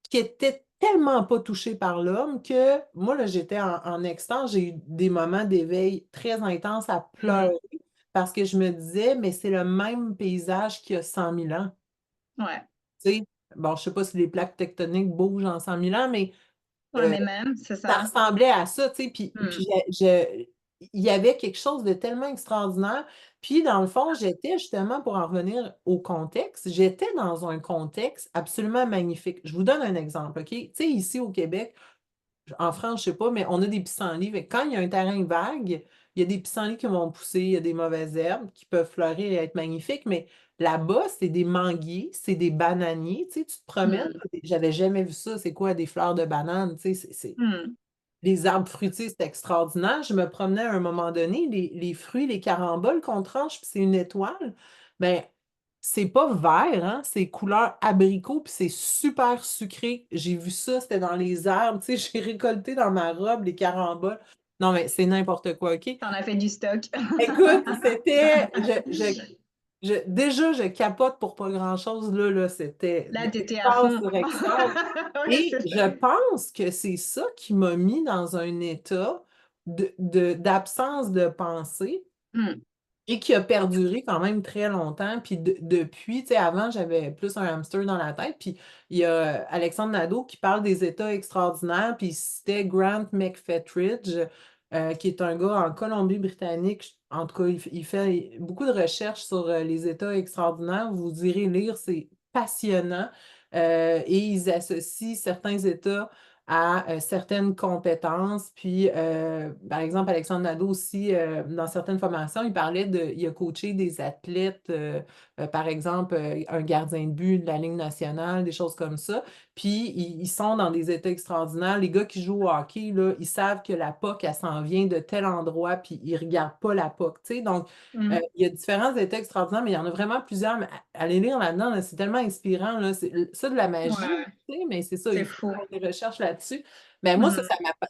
Speaker 2: qui était tellement pas touché par l'homme que moi, là, j'étais en extase. J'ai eu des moments d'éveil très intenses à
Speaker 3: Hmm.
Speaker 2: pleurer parce que je me disais, mais c'est le même paysage qu'il y a 100 000 ans.
Speaker 3: Ouais.
Speaker 2: Tu sais, bon, je sais pas si les plaques tectoniques bougent en 100 000 ans, mais
Speaker 3: Ouais,
Speaker 2: euh,
Speaker 3: mais même, c'est
Speaker 2: ça
Speaker 3: ça.
Speaker 2: ressemblait à ça, tu sais,
Speaker 3: Hmm.
Speaker 2: puis il y avait quelque chose de tellement extraordinaire. Puis, dans le fond, j'étais justement, pour en revenir au contexte, j'étais dans un contexte absolument magnifique. Je vous donne un exemple, OK? Tu sais, ici au Québec, en France, je sais pas, mais on a des pissenlits. Fait que quand il y a un terrain vague, il y a des pissenlits qui vont pousser, il y a des mauvaises herbes qui peuvent fleurir et être magnifiques, mais là-bas, c'est des manguiers, c'est des bananiers. Tu sais, tu te promènes,
Speaker 3: Hmm.
Speaker 2: j'avais jamais vu ça, c'est quoi des fleurs de banane? Tu sais,
Speaker 3: Hmm.
Speaker 2: les arbres fruitiers, c'est extraordinaire. Je me promenais à un moment donné, les fruits, les caramboles qu'on tranche, puis c'est une étoile. Ben, c'est pas vert, hein? C'est couleur abricot, puis c'est super sucré. J'ai vu ça, c'était dans les arbres. Tu sais, j'ai récolté dans ma robe les caramboles. Non, mais c'est n'importe quoi, OK?
Speaker 3: T'en as fait du stock.
Speaker 2: Écoute, c'était. Déjà, je capote pour pas grand-chose. Là, c'était
Speaker 3: Là, t'étais à
Speaker 2: extase
Speaker 3: fond.
Speaker 2: sur extase.
Speaker 3: Ouais,
Speaker 2: Et
Speaker 3: c'est ça.
Speaker 2: je pense que c'est ça qui m'a mis dans un état d'absence de pensée
Speaker 3: Hmm.
Speaker 2: et qui a perduré quand même très longtemps. Puis depuis, tu sais, avant, j'avais plus un hamster dans la tête. Puis il y a Alexandre Nadeau qui parle des états extraordinaires. Puis c'était Grant McFetridge, qui est un gars en Colombie-Britannique. En tout cas, il fait beaucoup de recherches sur les états extraordinaires. Vous irez lire, c'est passionnant. Et ils associent certains états à certaines compétences. Puis, par exemple, Alexandre Nadeau aussi, dans certaines formations, il a coaché des athlètes, par exemple, un gardien de but de la Ligue nationale, des choses comme ça. Puis, ils sont dans des états extraordinaires. Les gars qui jouent au hockey, là, ils savent que la puck, elle s'en vient de tel endroit, puis ils ne regardent pas la puck, tu sais. Donc,
Speaker 3: Hmm.
Speaker 2: il y a différents états extraordinaires, mais il y en a vraiment plusieurs. Mais allez lire là-dedans, là, c'est tellement inspirant, là. C'est ça de la magie,
Speaker 3: Ouais,
Speaker 2: tu sais, mais c'est ça,
Speaker 3: c'est
Speaker 2: il faut
Speaker 3: fou.
Speaker 2: faire des recherches là-dessus. Mais moi,
Speaker 3: Hmm.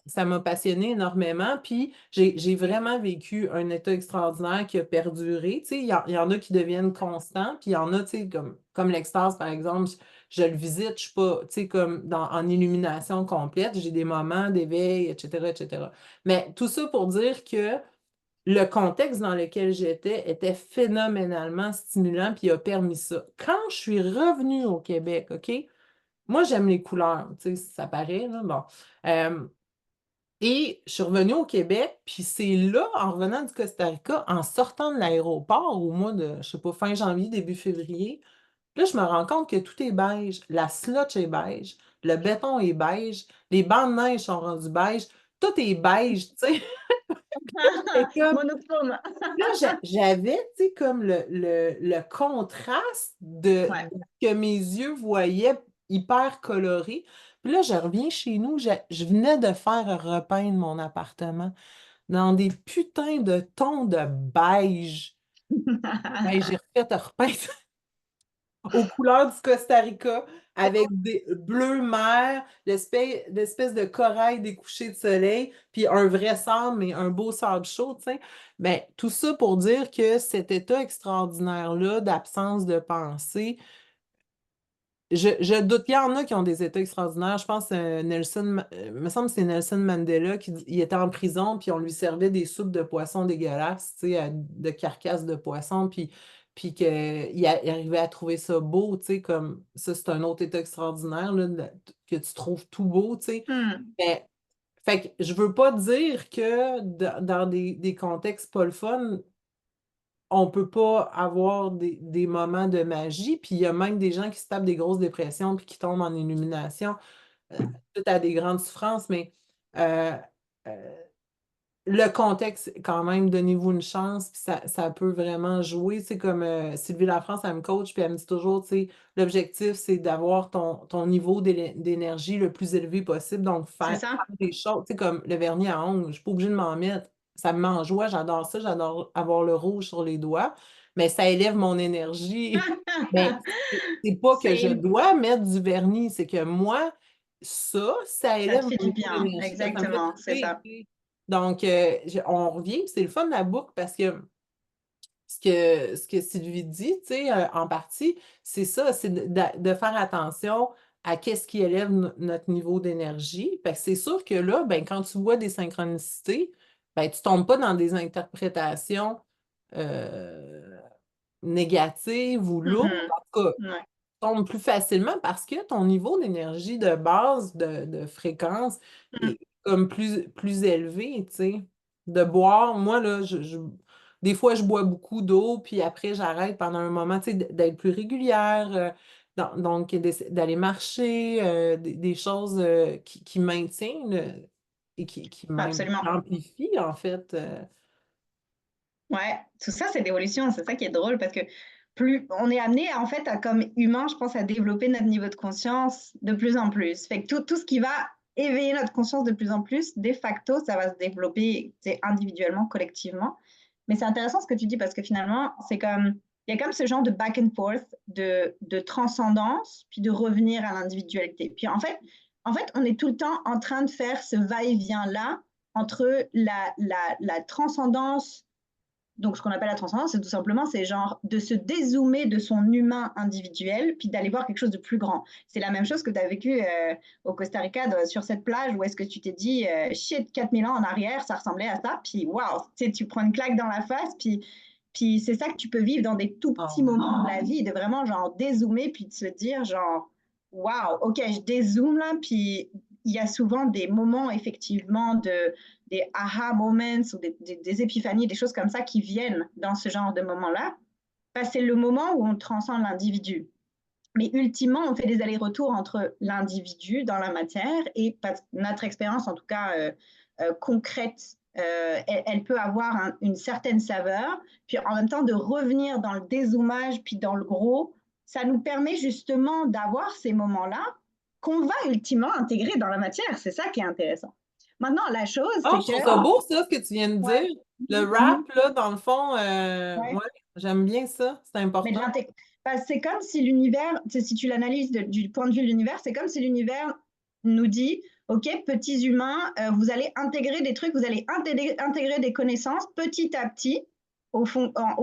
Speaker 2: ça m'a passionné énormément. Puis j'ai vraiment vécu un état extraordinaire qui a perduré. Tu sais, il y en a qui deviennent constants, puis il y en a, tu sais, comme l'extase, par exemple, je le visite, je suis pas, tu sais, comme en illumination complète, j'ai des moments d'éveil, etc., etc. Mais tout ça pour dire que le contexte dans lequel j'étais était phénoménalement stimulant, puis il a permis ça. Quand je suis revenue au Québec, OK? Moi, j'aime les couleurs, tu sais, ça paraît, là, bon. Euh, et je suis revenue au Québec, puis c'est là, en revenant du Costa Rica, en sortant de l'aéroport au mois de, je sais pas, fin janvier, début février, là, je me rends compte que tout est beige. La slotch est beige, le béton est beige, les bancs de neige sont rendus beige, tout est beige, tu sais. C'est comme,
Speaker 3: Monochrome.
Speaker 2: là, j'avais, tu sais, comme le contraste
Speaker 3: Ouais.
Speaker 2: de ce que mes yeux voyaient hyper coloré. Puis là, je reviens chez nous, je venais de faire repeindre mon appartement dans des putains de tons de beige. Ben, j'ai refait repeindre aux couleurs du Costa Rica avec des bleus mer, l'espèce de corail des couchers de soleil, puis un vrai sable, mais un beau sable chaud, tu sais. Ben, tout ça pour dire que cet état extraordinaire-là d'absence de pensée, je doute qu'il y en a qui ont des états extraordinaires. Je pense que me semble que c'est Nelson Mandela il était en prison, puis on lui servait des soupes de poisson dégueulasses, tu sais, de carcasses de poisson, puis qu'il arrivait à trouver ça beau, tu sais, comme ça, c'est un autre état extraordinaire, là, que tu trouves tout beau, tu sais.
Speaker 3: Hmm.
Speaker 2: Mais, fait que je veux pas dire que dans des contextes pas le fun, on peut pas avoir des moments de magie, puis il y a même des gens qui se tapent des grosses dépressions puis qui tombent en illumination, tout à des grandes souffrances, mais euh, euh, le contexte, quand même, donnez-vous une chance, puis ça peut vraiment jouer. C'est comme Sylvie Lafrance, elle me coach, puis elle me dit toujours, tu sais, l'objectif, c'est d'avoir ton niveau d'énergie le plus élevé possible. Donc,
Speaker 3: C'est
Speaker 2: faire
Speaker 3: ça.
Speaker 2: des choses, tu sais, comme le vernis à ongles, je suis pas obligée de m'en mettre. Ça me met en joie, j'adore ça, j'adore avoir le rouge sur les doigts, mais ça élève mon énergie. Mais c'est pas que je
Speaker 3: Same.
Speaker 2: dois mettre du vernis, c'est que moi, ça
Speaker 3: Ça te
Speaker 2: élève
Speaker 3: fait
Speaker 2: mon
Speaker 3: du
Speaker 2: niveau
Speaker 3: bien.
Speaker 2: d'énergie, ça me fait
Speaker 3: Exactement. C'est
Speaker 2: triper,
Speaker 3: ça.
Speaker 2: tu sais. Donc, on revient, puis c'est le fun de la boucle parce que ce que Sylvie dit, tu sais, en partie, c'est ça, c'est de faire attention à qu'est-ce qui élève notre niveau d'énergie. Fait que c'est sûr que là, ben, quand tu vois des synchronicités, ben, tu tombes pas dans des interprétations euh, négatives ou lourdes.
Speaker 3: Mhm.
Speaker 2: En tout cas,
Speaker 3: Ouais.
Speaker 2: tombe plus facilement parce que ton niveau d'énergie de base, de fréquence,
Speaker 3: Hmm.
Speaker 2: est comme plus élevé, tu sais. De boire, moi, là, des fois, je bois beaucoup d'eau, puis après, j'arrête pendant un moment, tu sais, d'être plus régulière, donc d'aller marcher, des choses qui maintiennent et qui même
Speaker 3: Absolument.
Speaker 2: amplifient, en fait.
Speaker 3: Ouais, tout ça, c'est l'évolution. C'est ça qui est drôle parce que plus on est amené, en fait, comme humain, je pense, à développer notre niveau de conscience de plus en plus. Fait que tout ce qui va éveiller notre conscience de plus en plus, de facto, ça va se développer, tu sais, individuellement, collectivement. Mais c'est intéressant ce que tu dis parce que finalement, il y a comme ce genre de back and forth de transcendance, puis de revenir à l'individualité. Puis en fait, on est tout le temps en train de faire ce va-et-vient-là entre la transcendance, donc, ce qu'on appelle la transcendance, c'est tout simplement, c'est genre de se dézoomer de son humain individuel, puis d'aller voir quelque chose de plus grand. C'est la même chose que tu as vécu au Costa Rica, sur cette plage, où est-ce que tu t'es dit, shit, 4000 ans en arrière, ça ressemblait à ça, puis waouh, tu prends une claque dans la face, puis c'est ça que tu peux vivre dans des tout
Speaker 2: Ah
Speaker 3: petits
Speaker 2: ouais.
Speaker 3: moments de la vie, de vraiment genre dézoomer, puis de se dire genre, waouh, ok, je dézoome là, puis il y a souvent des moments effectivement des aha moments ou des épiphanies, des choses comme ça qui viennent dans ce genre de moment-là, c'est le moment où on transcende l'individu. Mais ultimement, on fait des allers-retours entre l'individu dans la matière et notre expérience, en tout cas concrète, elle peut avoir une certaine saveur. Puis en même temps, de revenir dans le dézoomage, puis dans le gros, ça nous permet justement d'avoir ces moments-là qu'on va ultimement intégrer dans la matière. C'est ça qui est intéressant. Maintenant, la chose,
Speaker 2: Ah,
Speaker 3: c'est
Speaker 2: je trouve
Speaker 3: que...
Speaker 2: ça beau, ça, ce que tu viens de
Speaker 3: Ouais.
Speaker 2: dire. Le
Speaker 3: Mhm.
Speaker 2: rap, là, dans le fond,
Speaker 3: Ouais.
Speaker 2: ouais, j'aime bien ça, c'est
Speaker 3: Mais de
Speaker 2: important.
Speaker 3: c'est comme si l'univers, si tu l'analyses du point de vue de l'univers, c'est comme si l'univers nous dit, OK, petits humains, vous allez intégrer des trucs, vous allez intégrer des connaissances petit à petit, au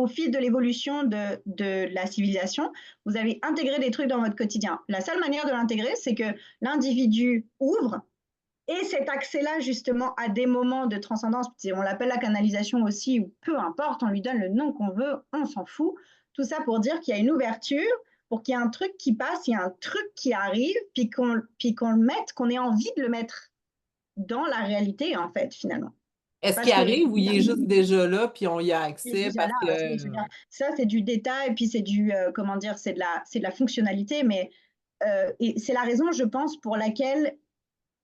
Speaker 3: fil de l'évolution de la civilisation, vous allez intégrer des trucs dans votre quotidien. La seule manière de l'intégrer, c'est que l'individu ouvre et cet accès-là, justement, à des moments de transcendance, on l'appelle la canalisation aussi, ou peu importe, on lui donne le nom qu'on veut, on s'en fout. Tout ça pour dire qu'il y a une ouverture, pour qu'il y ait un truc qui passe, il y a un truc qui arrive, puis qu'on le mette, qu'on ait envie de le mettre dans la réalité, en fait, finalement.
Speaker 2: Est-ce qu'il
Speaker 3: Parce que
Speaker 2: arrive ou il est juste déjà là, puis on y a
Speaker 3: il est
Speaker 2: accès
Speaker 3: déjà
Speaker 2: parce
Speaker 3: là,
Speaker 2: que...
Speaker 3: je veux dire, ça, c'est du détail, puis c'est du, comment dire, c'est de la fonctionnalité, mais et c'est la raison, je pense, pour laquelle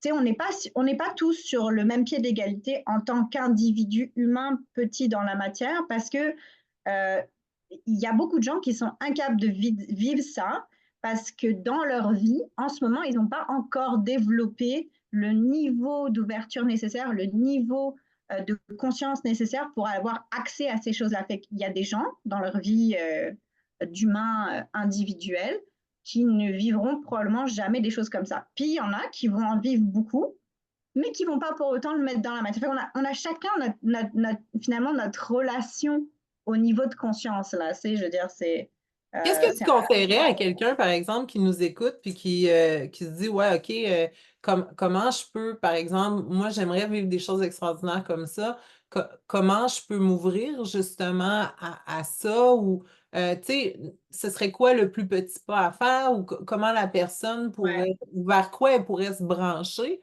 Speaker 3: tu sais, on n'est pas tous sur le même pied d'égalité en tant qu'individu humain petit dans la matière parce que euh, il y a beaucoup de gens qui sont incapables de vivre ça parce que dans leur vie, en ce moment, ils n'ont pas encore développé le niveau d'ouverture nécessaire, le niveau de conscience nécessaire pour avoir accès à ces choses-là. Fait qu'il y a des gens dans leur vie d'humain individuel qui ne vivront probablement jamais des choses comme ça. Puis il y en a qui vont en vivre beaucoup, mais qui ne vont pas pour autant le mettre dans la matière. On a chacun finalement notre relation au niveau de conscience là. Je veux dire,
Speaker 2: Qu'est-ce que tu
Speaker 3: c'est
Speaker 2: conseillerais à quelqu'un, par exemple, qui nous écoute puis qui se dit, ouais, OK, comment je peux, par exemple, moi, j'aimerais vivre des choses extraordinaires comme ça. Comment je peux m'ouvrir justement à ça? Ou, tu sais, ce serait quoi le plus petit pas à faire? Ou comment la personne
Speaker 3: ouais.
Speaker 2: pourrait, vers quoi elle pourrait se brancher?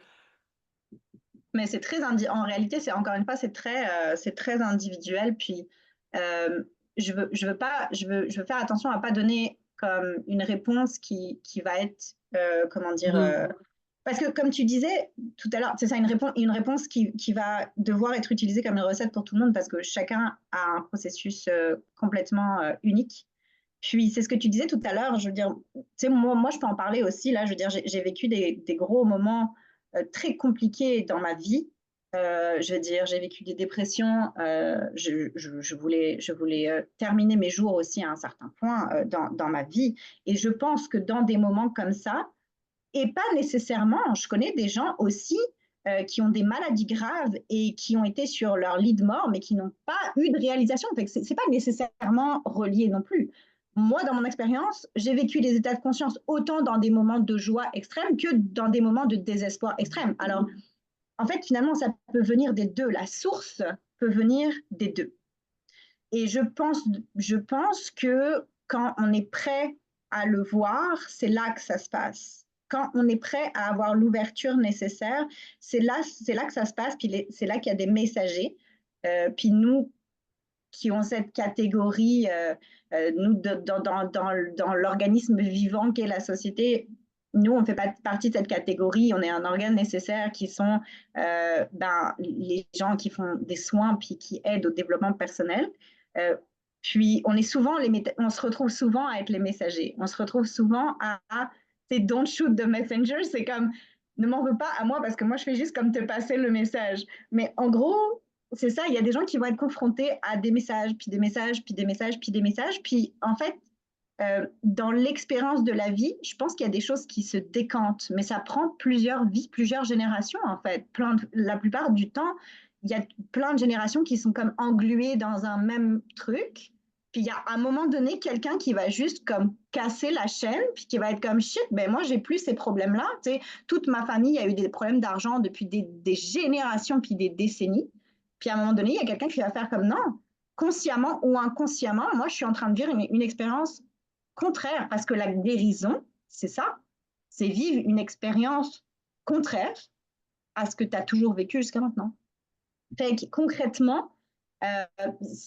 Speaker 3: Mais c'est en réalité, c'est encore une fois, c'est très individuel. Puis, euh, je veux faire attention à pas donner comme une réponse qui va être, comment dire,
Speaker 2: Mhm.
Speaker 3: parce que comme tu disais tout à l'heure, c'est ça, une réponse qui va devoir être utilisée comme une recette pour tout le monde parce que chacun a un processus complètement unique. Puis, c'est ce que tu disais tout à l'heure, je veux dire, tu sais, moi, je peux en parler aussi, là, je veux dire, j'ai vécu des gros moments très compliqués dans ma vie. Je veux dire, j'ai vécu des dépressions, je voulais terminer mes jours aussi à un certain point dans ma vie. Et je pense que dans des moments comme ça, et pas nécessairement, je connais des gens aussi qui ont des maladies graves et qui ont été sur leur lit de mort, mais qui n'ont pas eu de réalisation. Ce n'est pas nécessairement relié non plus. Moi, dans mon expérience, j'ai vécu des états de conscience autant dans des moments de joie extrême que dans des moments de désespoir extrême. Alors, en fait, finalement, ça peut venir des deux. La source peut venir des deux. Et je pense que quand on est prêt à le voir, c'est là que ça se passe. Quand on est prêt à avoir l'ouverture nécessaire, c'est là que ça se passe, puis c'est là qu'il y a des messagers. Puis nous qui ont cette catégorie, nous, dans l'organisme vivant qu'est la société, nous, on fait pas partie de cette catégorie, on est un organe nécessaire qui sont les gens qui font des soins puis qui aident au développement personnel. Euh, Puis on se retrouve souvent à être les messagers. On se retrouve souvent c'est don't shoot the messenger, c'est comme ne m'en veux pas à moi parce que moi je fais juste comme te passer le message. Mais en gros, c'est ça, il y a des gens qui vont être confrontés à des messages, puis des messages, puis des messages, puis des messages. Puis en fait, dans l'expérience de la vie, je pense qu'il y a des choses qui se décantent, mais ça prend plusieurs vies, plusieurs générations en fait. La plupart du temps, il y a plein de générations qui sont comme engluées dans un même truc. Puis il y a à un moment donné quelqu'un qui va juste comme casser la chaîne, puis qui va être comme shit, ben moi j'ai plus ces problèmes-là. Tu sais, toute ma famille a eu des problèmes d'argent depuis des générations, puis des décennies. Puis à un moment donné, il y a quelqu'un qui va faire comme non, consciemment ou inconsciemment, moi je suis en train de vivre une expérience contraire, parce que la guérison, c'est ça, c'est vivre une expérience contraire à ce que tu as toujours vécu jusqu'à maintenant. Fait que, concrètement, euh,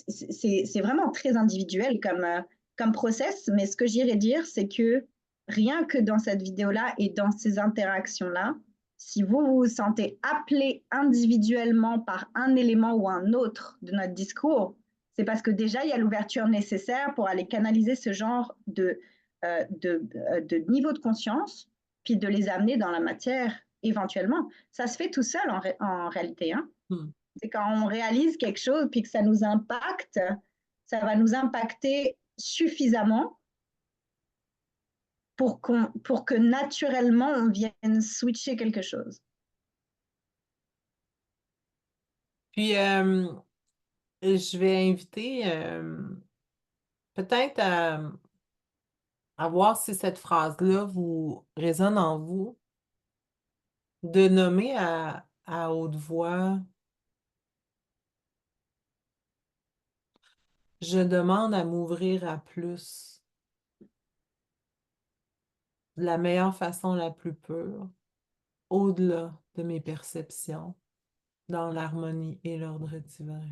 Speaker 3: c'est vraiment très individuel comme process, mais ce que j'irais dire, c'est que rien que dans cette vidéo-là et dans ces interactions-là, si vous vous sentez appelé individuellement par un élément ou un autre de notre discours, c'est parce que déjà, il y a l'ouverture nécessaire pour aller canaliser ce genre de niveau de conscience, puis de les amener dans la matière éventuellement. Ça se fait tout seul en réalité. Hein?
Speaker 2: Hmm.
Speaker 3: C'est quand on réalise quelque chose puis que ça nous impacte, ça va nous impacter suffisamment pour que naturellement on vienne switcher quelque chose.
Speaker 2: Puis, je vais inviter peut-être à voir si cette phrase-là vous résonne en vous, de nommer à haute voix, je demande à m'ouvrir à plus, de la meilleure façon la plus pure, au-delà de mes perceptions, dans l'harmonie et l'ordre divin.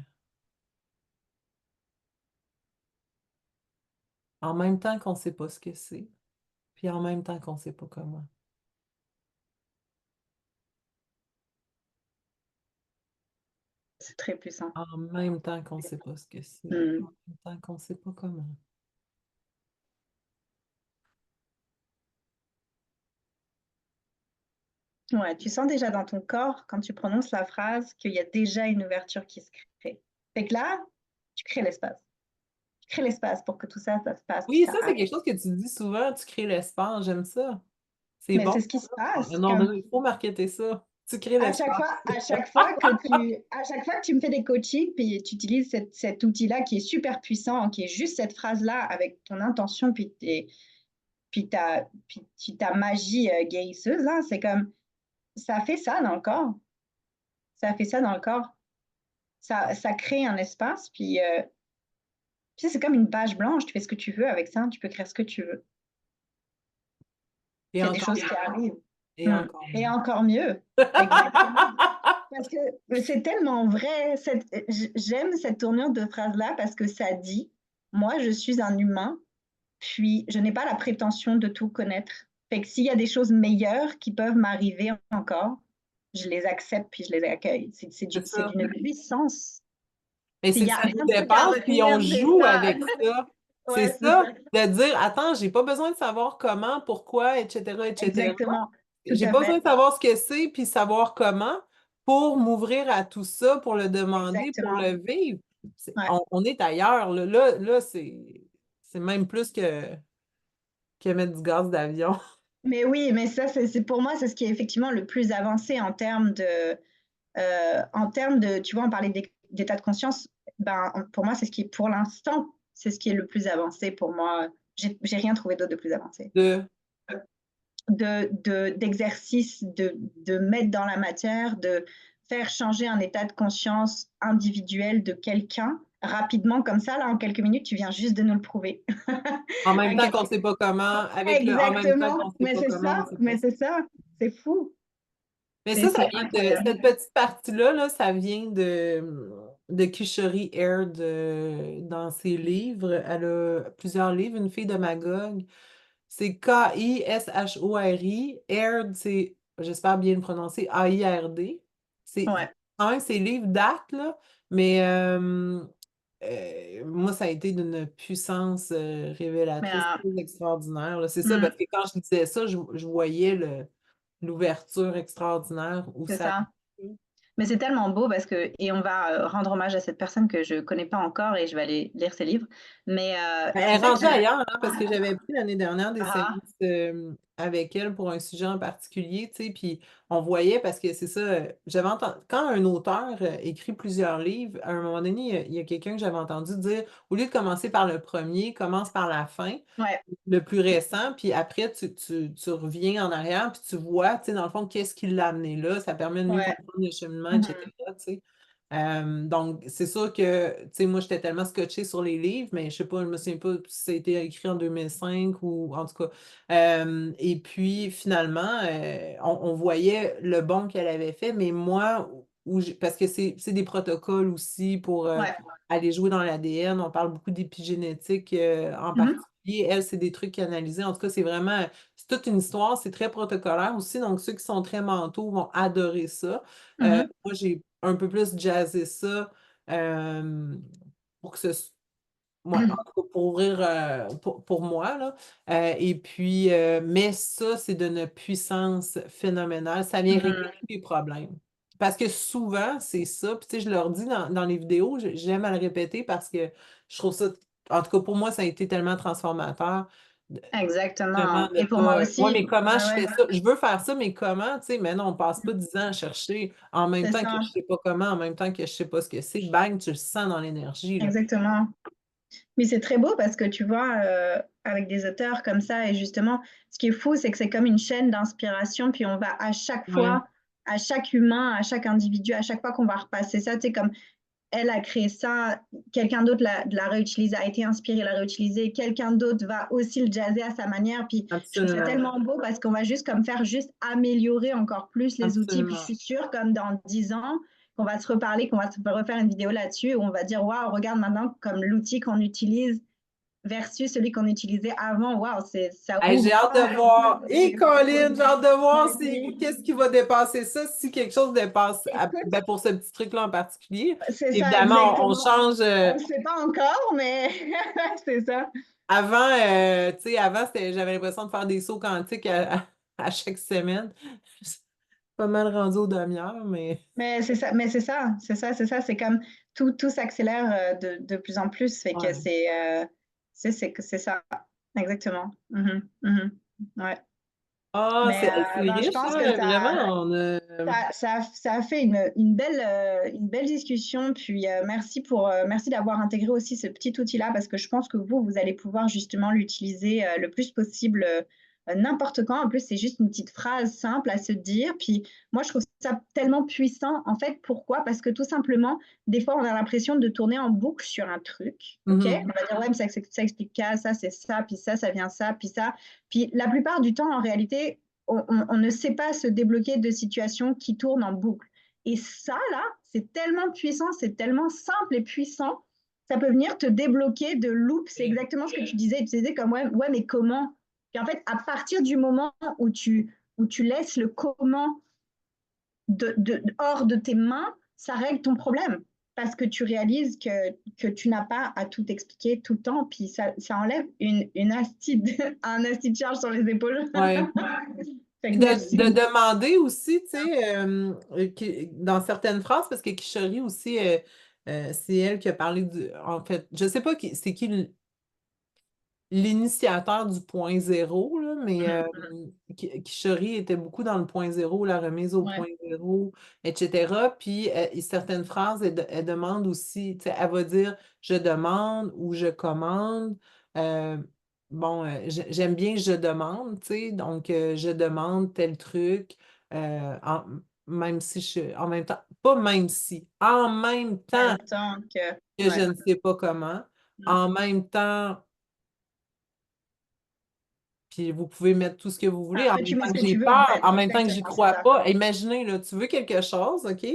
Speaker 2: En même temps qu'on ne sait pas ce que c'est, puis en même temps qu'on ne sait pas comment.
Speaker 3: c'est très puissant.
Speaker 2: En même temps qu'on ne sait pas ce que c'est.
Speaker 3: Mm.
Speaker 2: En même temps qu'on ne sait pas comment.
Speaker 3: Ouais, tu sens déjà dans ton corps, quand tu prononces la phrase, qu'il y a déjà une ouverture qui se crée. Fait que là, tu crées l'espace. Tu crées l'espace pour que tout ça, ça se passe, puis
Speaker 2: Oui,
Speaker 3: ça
Speaker 2: ça, c'est
Speaker 3: aille.
Speaker 2: quelque chose que tu dis souvent. Tu crées l'espace. J'aime ça. C'est
Speaker 3: Mais
Speaker 2: bon.
Speaker 3: c'est ce qui se passe.
Speaker 2: Non,
Speaker 3: Comme
Speaker 2: il faut marketer ça. Tu crées
Speaker 3: à chaque
Speaker 2: l'espace.
Speaker 3: fois, à chaque fois que tu me fais des coachings, puis tu utilises cet outil-là qui est super puissant, qui est juste cette phrase-là avec ton intention, puis ta magie guérisseuse, hein, c'est comme ça fait ça dans le corps. Ça fait ça dans le corps. Ça crée un espace, puis c'est comme une page blanche. Tu fais ce que tu veux avec ça, tu peux créer ce que tu veux.
Speaker 2: Et
Speaker 3: Il y a des
Speaker 2: encore
Speaker 3: choses qui arrivent.
Speaker 2: et encore
Speaker 3: Et
Speaker 2: mieux.
Speaker 3: encore mieux. Exactement. Parce que c'est tellement vrai. J'aime cette tournure de phrase-là parce que ça dit, moi, je suis un humain, puis je n'ai pas la prétention de tout connaître. Fait que s'il y a des choses meilleures qui peuvent m'arriver encore, je les accepte puis je les accueille.
Speaker 2: C'est
Speaker 3: C'est
Speaker 2: ça.
Speaker 3: d'une puissance.
Speaker 2: Et
Speaker 3: Puis il
Speaker 2: c'est
Speaker 3: n'y
Speaker 2: que
Speaker 3: a
Speaker 2: ça
Speaker 3: rien
Speaker 2: nous
Speaker 3: d'autre à
Speaker 2: dépasse, puis on
Speaker 3: retenir, c'est
Speaker 2: joue
Speaker 3: ça.
Speaker 2: avec ça. C'est
Speaker 3: Ouais, c'est ça.
Speaker 2: ça, de dire, attends, j'ai pas besoin de savoir comment, pourquoi, etc., etc.
Speaker 3: Exactement. Tout
Speaker 2: J'ai
Speaker 3: à
Speaker 2: pas besoin
Speaker 3: fait.
Speaker 2: de savoir ce que c'est, puis savoir comment, pour m'ouvrir à tout ça, pour le demander, pour
Speaker 3: Exactement.
Speaker 2: le vivre.
Speaker 3: Ouais.
Speaker 2: On est ailleurs, là. Là, c'est même plus que mettre du gaz d'avion.
Speaker 3: Mais oui, mais ça, pour moi, c'est ce qui est effectivement le plus avancé en termes de, tu vois, on parlait d'état de conscience. Ben, pour moi, c'est ce qui est, pour l'instant, c'est ce qui est le plus avancé pour moi. J'ai rien trouvé d'autre de plus avancé.
Speaker 2: De,
Speaker 3: D'exercice, de mettre dans la matière, de faire changer un état de conscience individuel de quelqu'un rapidement comme ça, là, en quelques minutes, tu viens juste de nous le prouver.
Speaker 2: en même
Speaker 3: À
Speaker 2: temps
Speaker 3: quel-
Speaker 2: qu'on sait pas comment, avec le en même temps
Speaker 3: Exactement,
Speaker 2: qu'on sait pas comment, c'est
Speaker 3: mais c'est
Speaker 2: possible.
Speaker 3: ça, c'est fou,
Speaker 2: Mais ça vient de,
Speaker 3: incroyable.
Speaker 2: cette petite partie-là, là, ça vient de Kishori Aird dans ses livres. Elle a plusieurs livres, Une fille de Magog. C'est Kishori. Aird, c'est, j'espère bien le prononcer, A-I-R-D. C'est
Speaker 3: Ouais,
Speaker 2: quand même ses livres datent, là, mais moi, ça a été d'une puissance
Speaker 3: mais
Speaker 2: révélatrice très extraordinaire, là. C'est ça,
Speaker 3: hmm,
Speaker 2: parce que quand je disais ça, je voyais l'ouverture extraordinaire où
Speaker 3: c'est
Speaker 2: ça.
Speaker 3: ça. Mais c'est tellement beau parce que, et on va rendre hommage à cette personne que je connais pas encore et je vais aller lire ses livres. Mais
Speaker 2: Elle
Speaker 3: c'est
Speaker 2: est
Speaker 3: ça que
Speaker 2: rendue
Speaker 3: j'aime.
Speaker 2: ailleurs, hein, parce que j'avais pris l'année dernière des séances
Speaker 3: Ah,
Speaker 2: avec elle pour un sujet en particulier, tu sais, puis on voyait, parce que c'est ça, j'avais entendu, quand un auteur écrit plusieurs livres, à un moment donné, il y a quelqu'un que j'avais entendu dire, au lieu de commencer par le premier, commence par la fin,
Speaker 3: ouais.
Speaker 2: le plus récent, puis après, tu reviens en arrière, puis tu vois, tu sais, dans le fond, qu'est-ce qui l'a amené là, ça permet de mieux
Speaker 3: Ouais.
Speaker 2: comprendre le cheminement,
Speaker 3: Mhm.
Speaker 2: etc., tu sais. Donc, c'est sûr que, tu sais, moi, j'étais tellement scotchée sur les livres, mais je sais pas, je me souviens pas si ça a été écrit en 2005 ou en tout cas. Et puis, finalement, on voyait le bon qu'elle avait fait, mais moi, parce que c'est des protocoles aussi pour
Speaker 3: Ouais.
Speaker 2: aller jouer dans l'ADN, on parle beaucoup d'épigénétique en
Speaker 3: Mhm.
Speaker 2: particulier. Elle, c'est des trucs analysés. En tout cas, c'est toute une histoire, c'est très protocolaire aussi, donc ceux qui sont très mentaux vont adorer ça.
Speaker 3: Mhm.
Speaker 2: Moi, j'ai un peu plus jazzé ça euh, pour que ce ouais, en tout cas, pour ouvrir pour moi, là. Et puis, mais ça, c'est d'une puissance phénoménale. Ça vient régler
Speaker 3: Mhm.
Speaker 2: tous les problèmes. Parce que souvent, c'est ça. Puis, tu sais, je leur dis dans les vidéos, j'aime à le répéter parce que je trouve ça, en tout cas, pour moi, ça a été tellement transformateur. Vraiment,
Speaker 3: Exactement.
Speaker 2: de
Speaker 3: Et pour moi
Speaker 2: pas. Ouais,
Speaker 3: aussi.
Speaker 2: mais comment
Speaker 3: Ouais,
Speaker 2: je
Speaker 3: ouais.
Speaker 2: fais ça? Je veux faire ça, mais comment? Tu sais, mais non, on passe pas 10 ans à chercher en même
Speaker 3: C'est
Speaker 2: temps que
Speaker 3: ça.
Speaker 2: je sais pas comment, en même temps que je sais pas ce que c'est. Bang, tu le sens dans l'énergie, là.
Speaker 3: Exactement. Mais c'est très beau parce que tu vois, avec des auteurs comme ça, et justement, ce qui est fou, c'est que c'est comme une chaîne d'inspiration, puis on va à chaque
Speaker 2: Ouais,
Speaker 3: fois, à chaque humain, à chaque individu, à chaque fois qu'on va repasser ça, tu sais, comme elle a créé ça, quelqu'un d'autre l'a réutilisé, a été inspiré, l'a réutilisé, quelqu'un d'autre va aussi le jazzer à sa manière, puis je trouve ça
Speaker 2: absolument.
Speaker 3: tellement beau parce qu'on va juste comme faire juste améliorer encore plus les outils, puis je
Speaker 2: Absolument.
Speaker 3: suis sûre, comme dans 10 ans, qu'on va se reparler, qu'on va se refaire une vidéo là-dessus, où on va dire, waouh, regarde maintenant comme l'outil qu'on utilise versus celui qu'on utilisait avant. Waouh, ça
Speaker 2: Hey, j'ai hâte
Speaker 3: ouvre
Speaker 2: de voir. Et
Speaker 3: les
Speaker 2: Colin, j'ai hâte de voir
Speaker 3: possibilités.
Speaker 2: qu'est-ce qui va dépasser ça, si quelque chose dépasse,
Speaker 3: Écoute,
Speaker 2: ben, pour ce petit truc-là en particulier.
Speaker 3: c'est ça
Speaker 2: Évidemment, on
Speaker 3: exactement.
Speaker 2: change.
Speaker 3: On ne sait pas encore, mais c'est ça.
Speaker 2: Avant, tu sais, avant, j'avais l'impression de faire des sauts quantiques à chaque semaine. Pas mal rendu aux demi-heures, mais
Speaker 3: Mais c'est ça, c'est comme tout s'accélère de plus en plus, fait que
Speaker 2: ouais.
Speaker 3: c'est ça, exactement. Mhm, mhm. Ouais.
Speaker 2: Ah,
Speaker 3: Mais
Speaker 2: c'est
Speaker 3: ben, je
Speaker 2: riche,
Speaker 3: pense que
Speaker 2: là, vraiment.
Speaker 3: ça a fait une belle discussion. Puis merci d'avoir intégré aussi ce petit outil-là parce que je pense que vous allez pouvoir justement l'utiliser le plus possible n'importe quand. En plus, c'est juste une petite phrase simple à se dire. Puis moi, je trouve ça tellement puissant. En fait, pourquoi? Parce que tout simplement, des fois, on a l'impression de tourner en boucle sur un truc. OK? On
Speaker 2: Mhm.
Speaker 3: va dire, ouais, mais ça explique ça, c'est ça, puis ça vient ça, puis ça. Puis la plupart du temps, en réalité, on ne sait pas se débloquer de situations qui tournent en boucle. Et ça, là, c'est tellement puissant, c'est tellement simple et puissant, ça peut venir te débloquer de loops. C'est exactement ce que tu disais. Tu disais comme, ouais mais comment? Puis en fait, à partir du moment où tu laisses le comment hors de tes mains, ça règle ton problème. Parce que tu réalises que tu n'as pas à tout expliquer tout le temps, puis ça enlève un acide charge sur les épaules.
Speaker 2: Ouais.
Speaker 3: Fait
Speaker 2: Puis
Speaker 3: que merci
Speaker 2: de
Speaker 3: beaucoup.
Speaker 2: demander aussi, tu sais, dans certaines phrases, parce que Kishori aussi, c'est elle qui a parlé en fait, je sais pas c'est qui l'initiateur du point zéro, là, mais Kishori était beaucoup dans le point zéro, la remise au
Speaker 3: Ouais,
Speaker 2: point zéro, etc. Puis certaines phrases, elle demande aussi, tu sais, elle va dire je demande ou je commande. Euh, bon, j'aime bien je demande, tu sais, donc je demande tel truc, même si en même temps, pas même si, en même
Speaker 3: en
Speaker 2: temps
Speaker 3: même temps que.
Speaker 2: que je
Speaker 3: Ouais.
Speaker 2: ne sais pas comment,
Speaker 3: Mm.
Speaker 2: en même temps. Puis vous pouvez mettre tout ce que vous voulez, en
Speaker 3: Après,
Speaker 2: même
Speaker 3: tu mets
Speaker 2: temps
Speaker 3: ce
Speaker 2: que
Speaker 3: que
Speaker 2: j'ai
Speaker 3: tu veux, en
Speaker 2: peur,
Speaker 3: fait.
Speaker 2: en même temps que j'y
Speaker 3: Exactement, c'est
Speaker 2: crois
Speaker 3: ça.
Speaker 2: pas. Imaginez, là, tu veux quelque chose, OK?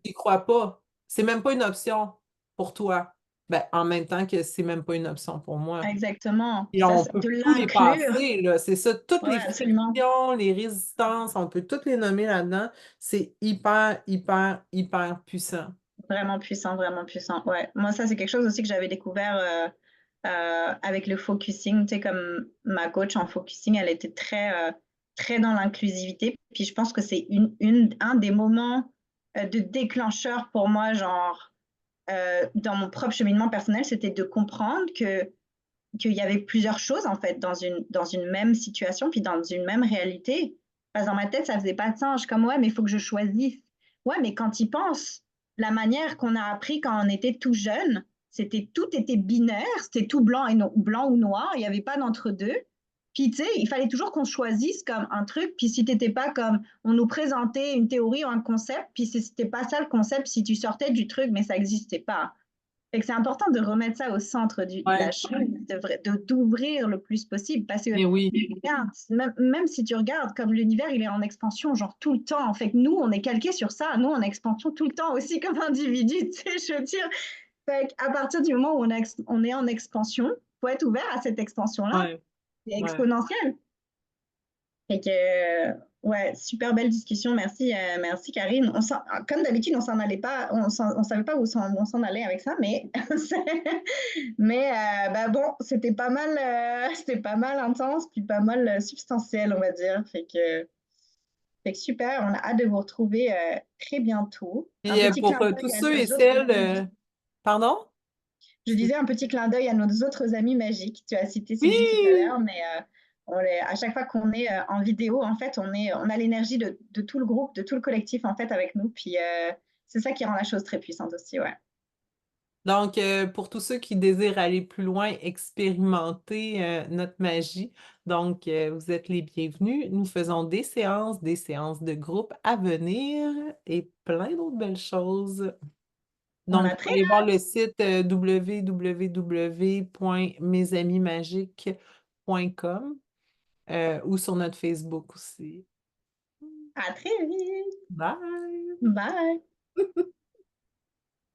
Speaker 2: Tu crois pas. C'est même pas une option pour toi. Ben, en même temps que c'est même pas une option pour moi.
Speaker 3: Exactement.
Speaker 2: Et on peut
Speaker 3: De
Speaker 2: tous les
Speaker 3: l'inclure.
Speaker 2: passer, là. C'est ça, toutes
Speaker 3: Ouais,
Speaker 2: les
Speaker 3: absolument.
Speaker 2: frictions, les résistances, on peut toutes les nommer là-dedans. C'est hyper, hyper, hyper puissant.
Speaker 3: Vraiment puissant, vraiment puissant. Ouais. Moi, ça, c'est quelque chose aussi que j'avais découvert avec le focusing. Tu sais, comme ma coach en focusing, elle était très dans l'inclusivité. Puis je pense que c'est un des moments de déclencheur pour moi, genre, dans mon propre cheminement personnel, c'était de comprendre qu'il y avait plusieurs choses, en fait, dans une même situation, puis dans une même réalité. Parce que dans ma tête, ça faisait pas de sens. Je suis comme, ouais, mais il faut que je choisisse. Ouais, mais quand il pense, la manière qu'on a appris quand on était tout jeune, tout était binaire, c'était tout blanc, blanc ou noir, il n'y avait pas d'entre-deux. Puis, tu sais, il fallait toujours qu'on choisisse comme un truc. Puis, si tu n'étais pas comme, on nous présentait une théorie ou un concept, puis si c'était pas ça le concept, si tu sortais du truc, mais ça n'existait pas. Fait que c'est important de remettre ça au centre de la
Speaker 2: Ouais,
Speaker 3: chose, d'ouvrir le plus possible. Parce que,
Speaker 2: mais oui.
Speaker 3: regarde, même si tu regardes, comme l'univers, il est en expansion, genre tout le temps. En fait, nous, on est calqué sur ça. Nous, on est en expansion tout le temps aussi comme individu, tu sais, je veux dire. Fait qu'à partir du moment où on est en expansion, il faut être ouvert à cette expansion-là.
Speaker 2: Ouais,
Speaker 3: C'est
Speaker 2: ouais.
Speaker 3: exponentiel. Fait que, ouais, super belle discussion. Merci Karine. Comme d'habitude, on s'en allait pas, on savait pas où on s'en allait avec ça, mais, mais bah bon, c'était pas mal intense, puis pas mal substantiel, on va dire. Fait que super, on a hâte de vous retrouver très bientôt. Un
Speaker 2: Et
Speaker 3: petit
Speaker 2: pour
Speaker 3: clin
Speaker 2: tous
Speaker 3: d'œil à
Speaker 2: ceux et
Speaker 3: nos autres
Speaker 2: celles,
Speaker 3: amis.
Speaker 2: pardon?
Speaker 3: Je disais un petit clin d'œil à nos autres amis magiques. Tu as cité Sylvie tout à
Speaker 2: Oui!
Speaker 3: l'heure, mais à chaque fois qu'on est en vidéo, en fait, on a l'énergie de tout le groupe, de tout le collectif, en fait, avec nous. Puis c'est ça qui rend la chose très puissante aussi, ouais.
Speaker 2: Donc, pour tous ceux qui désirent aller plus loin, expérimenter notre magie, donc vous êtes les bienvenus. Nous faisons des séances de groupe à venir et plein d'autres belles choses.
Speaker 3: On
Speaker 2: Donc,
Speaker 3: a
Speaker 2: vous
Speaker 3: très
Speaker 2: pouvez voir le site www.mesamiesmagiques.com ou sur notre Facebook aussi.
Speaker 3: à très vite.
Speaker 2: Bye!
Speaker 3: Bye.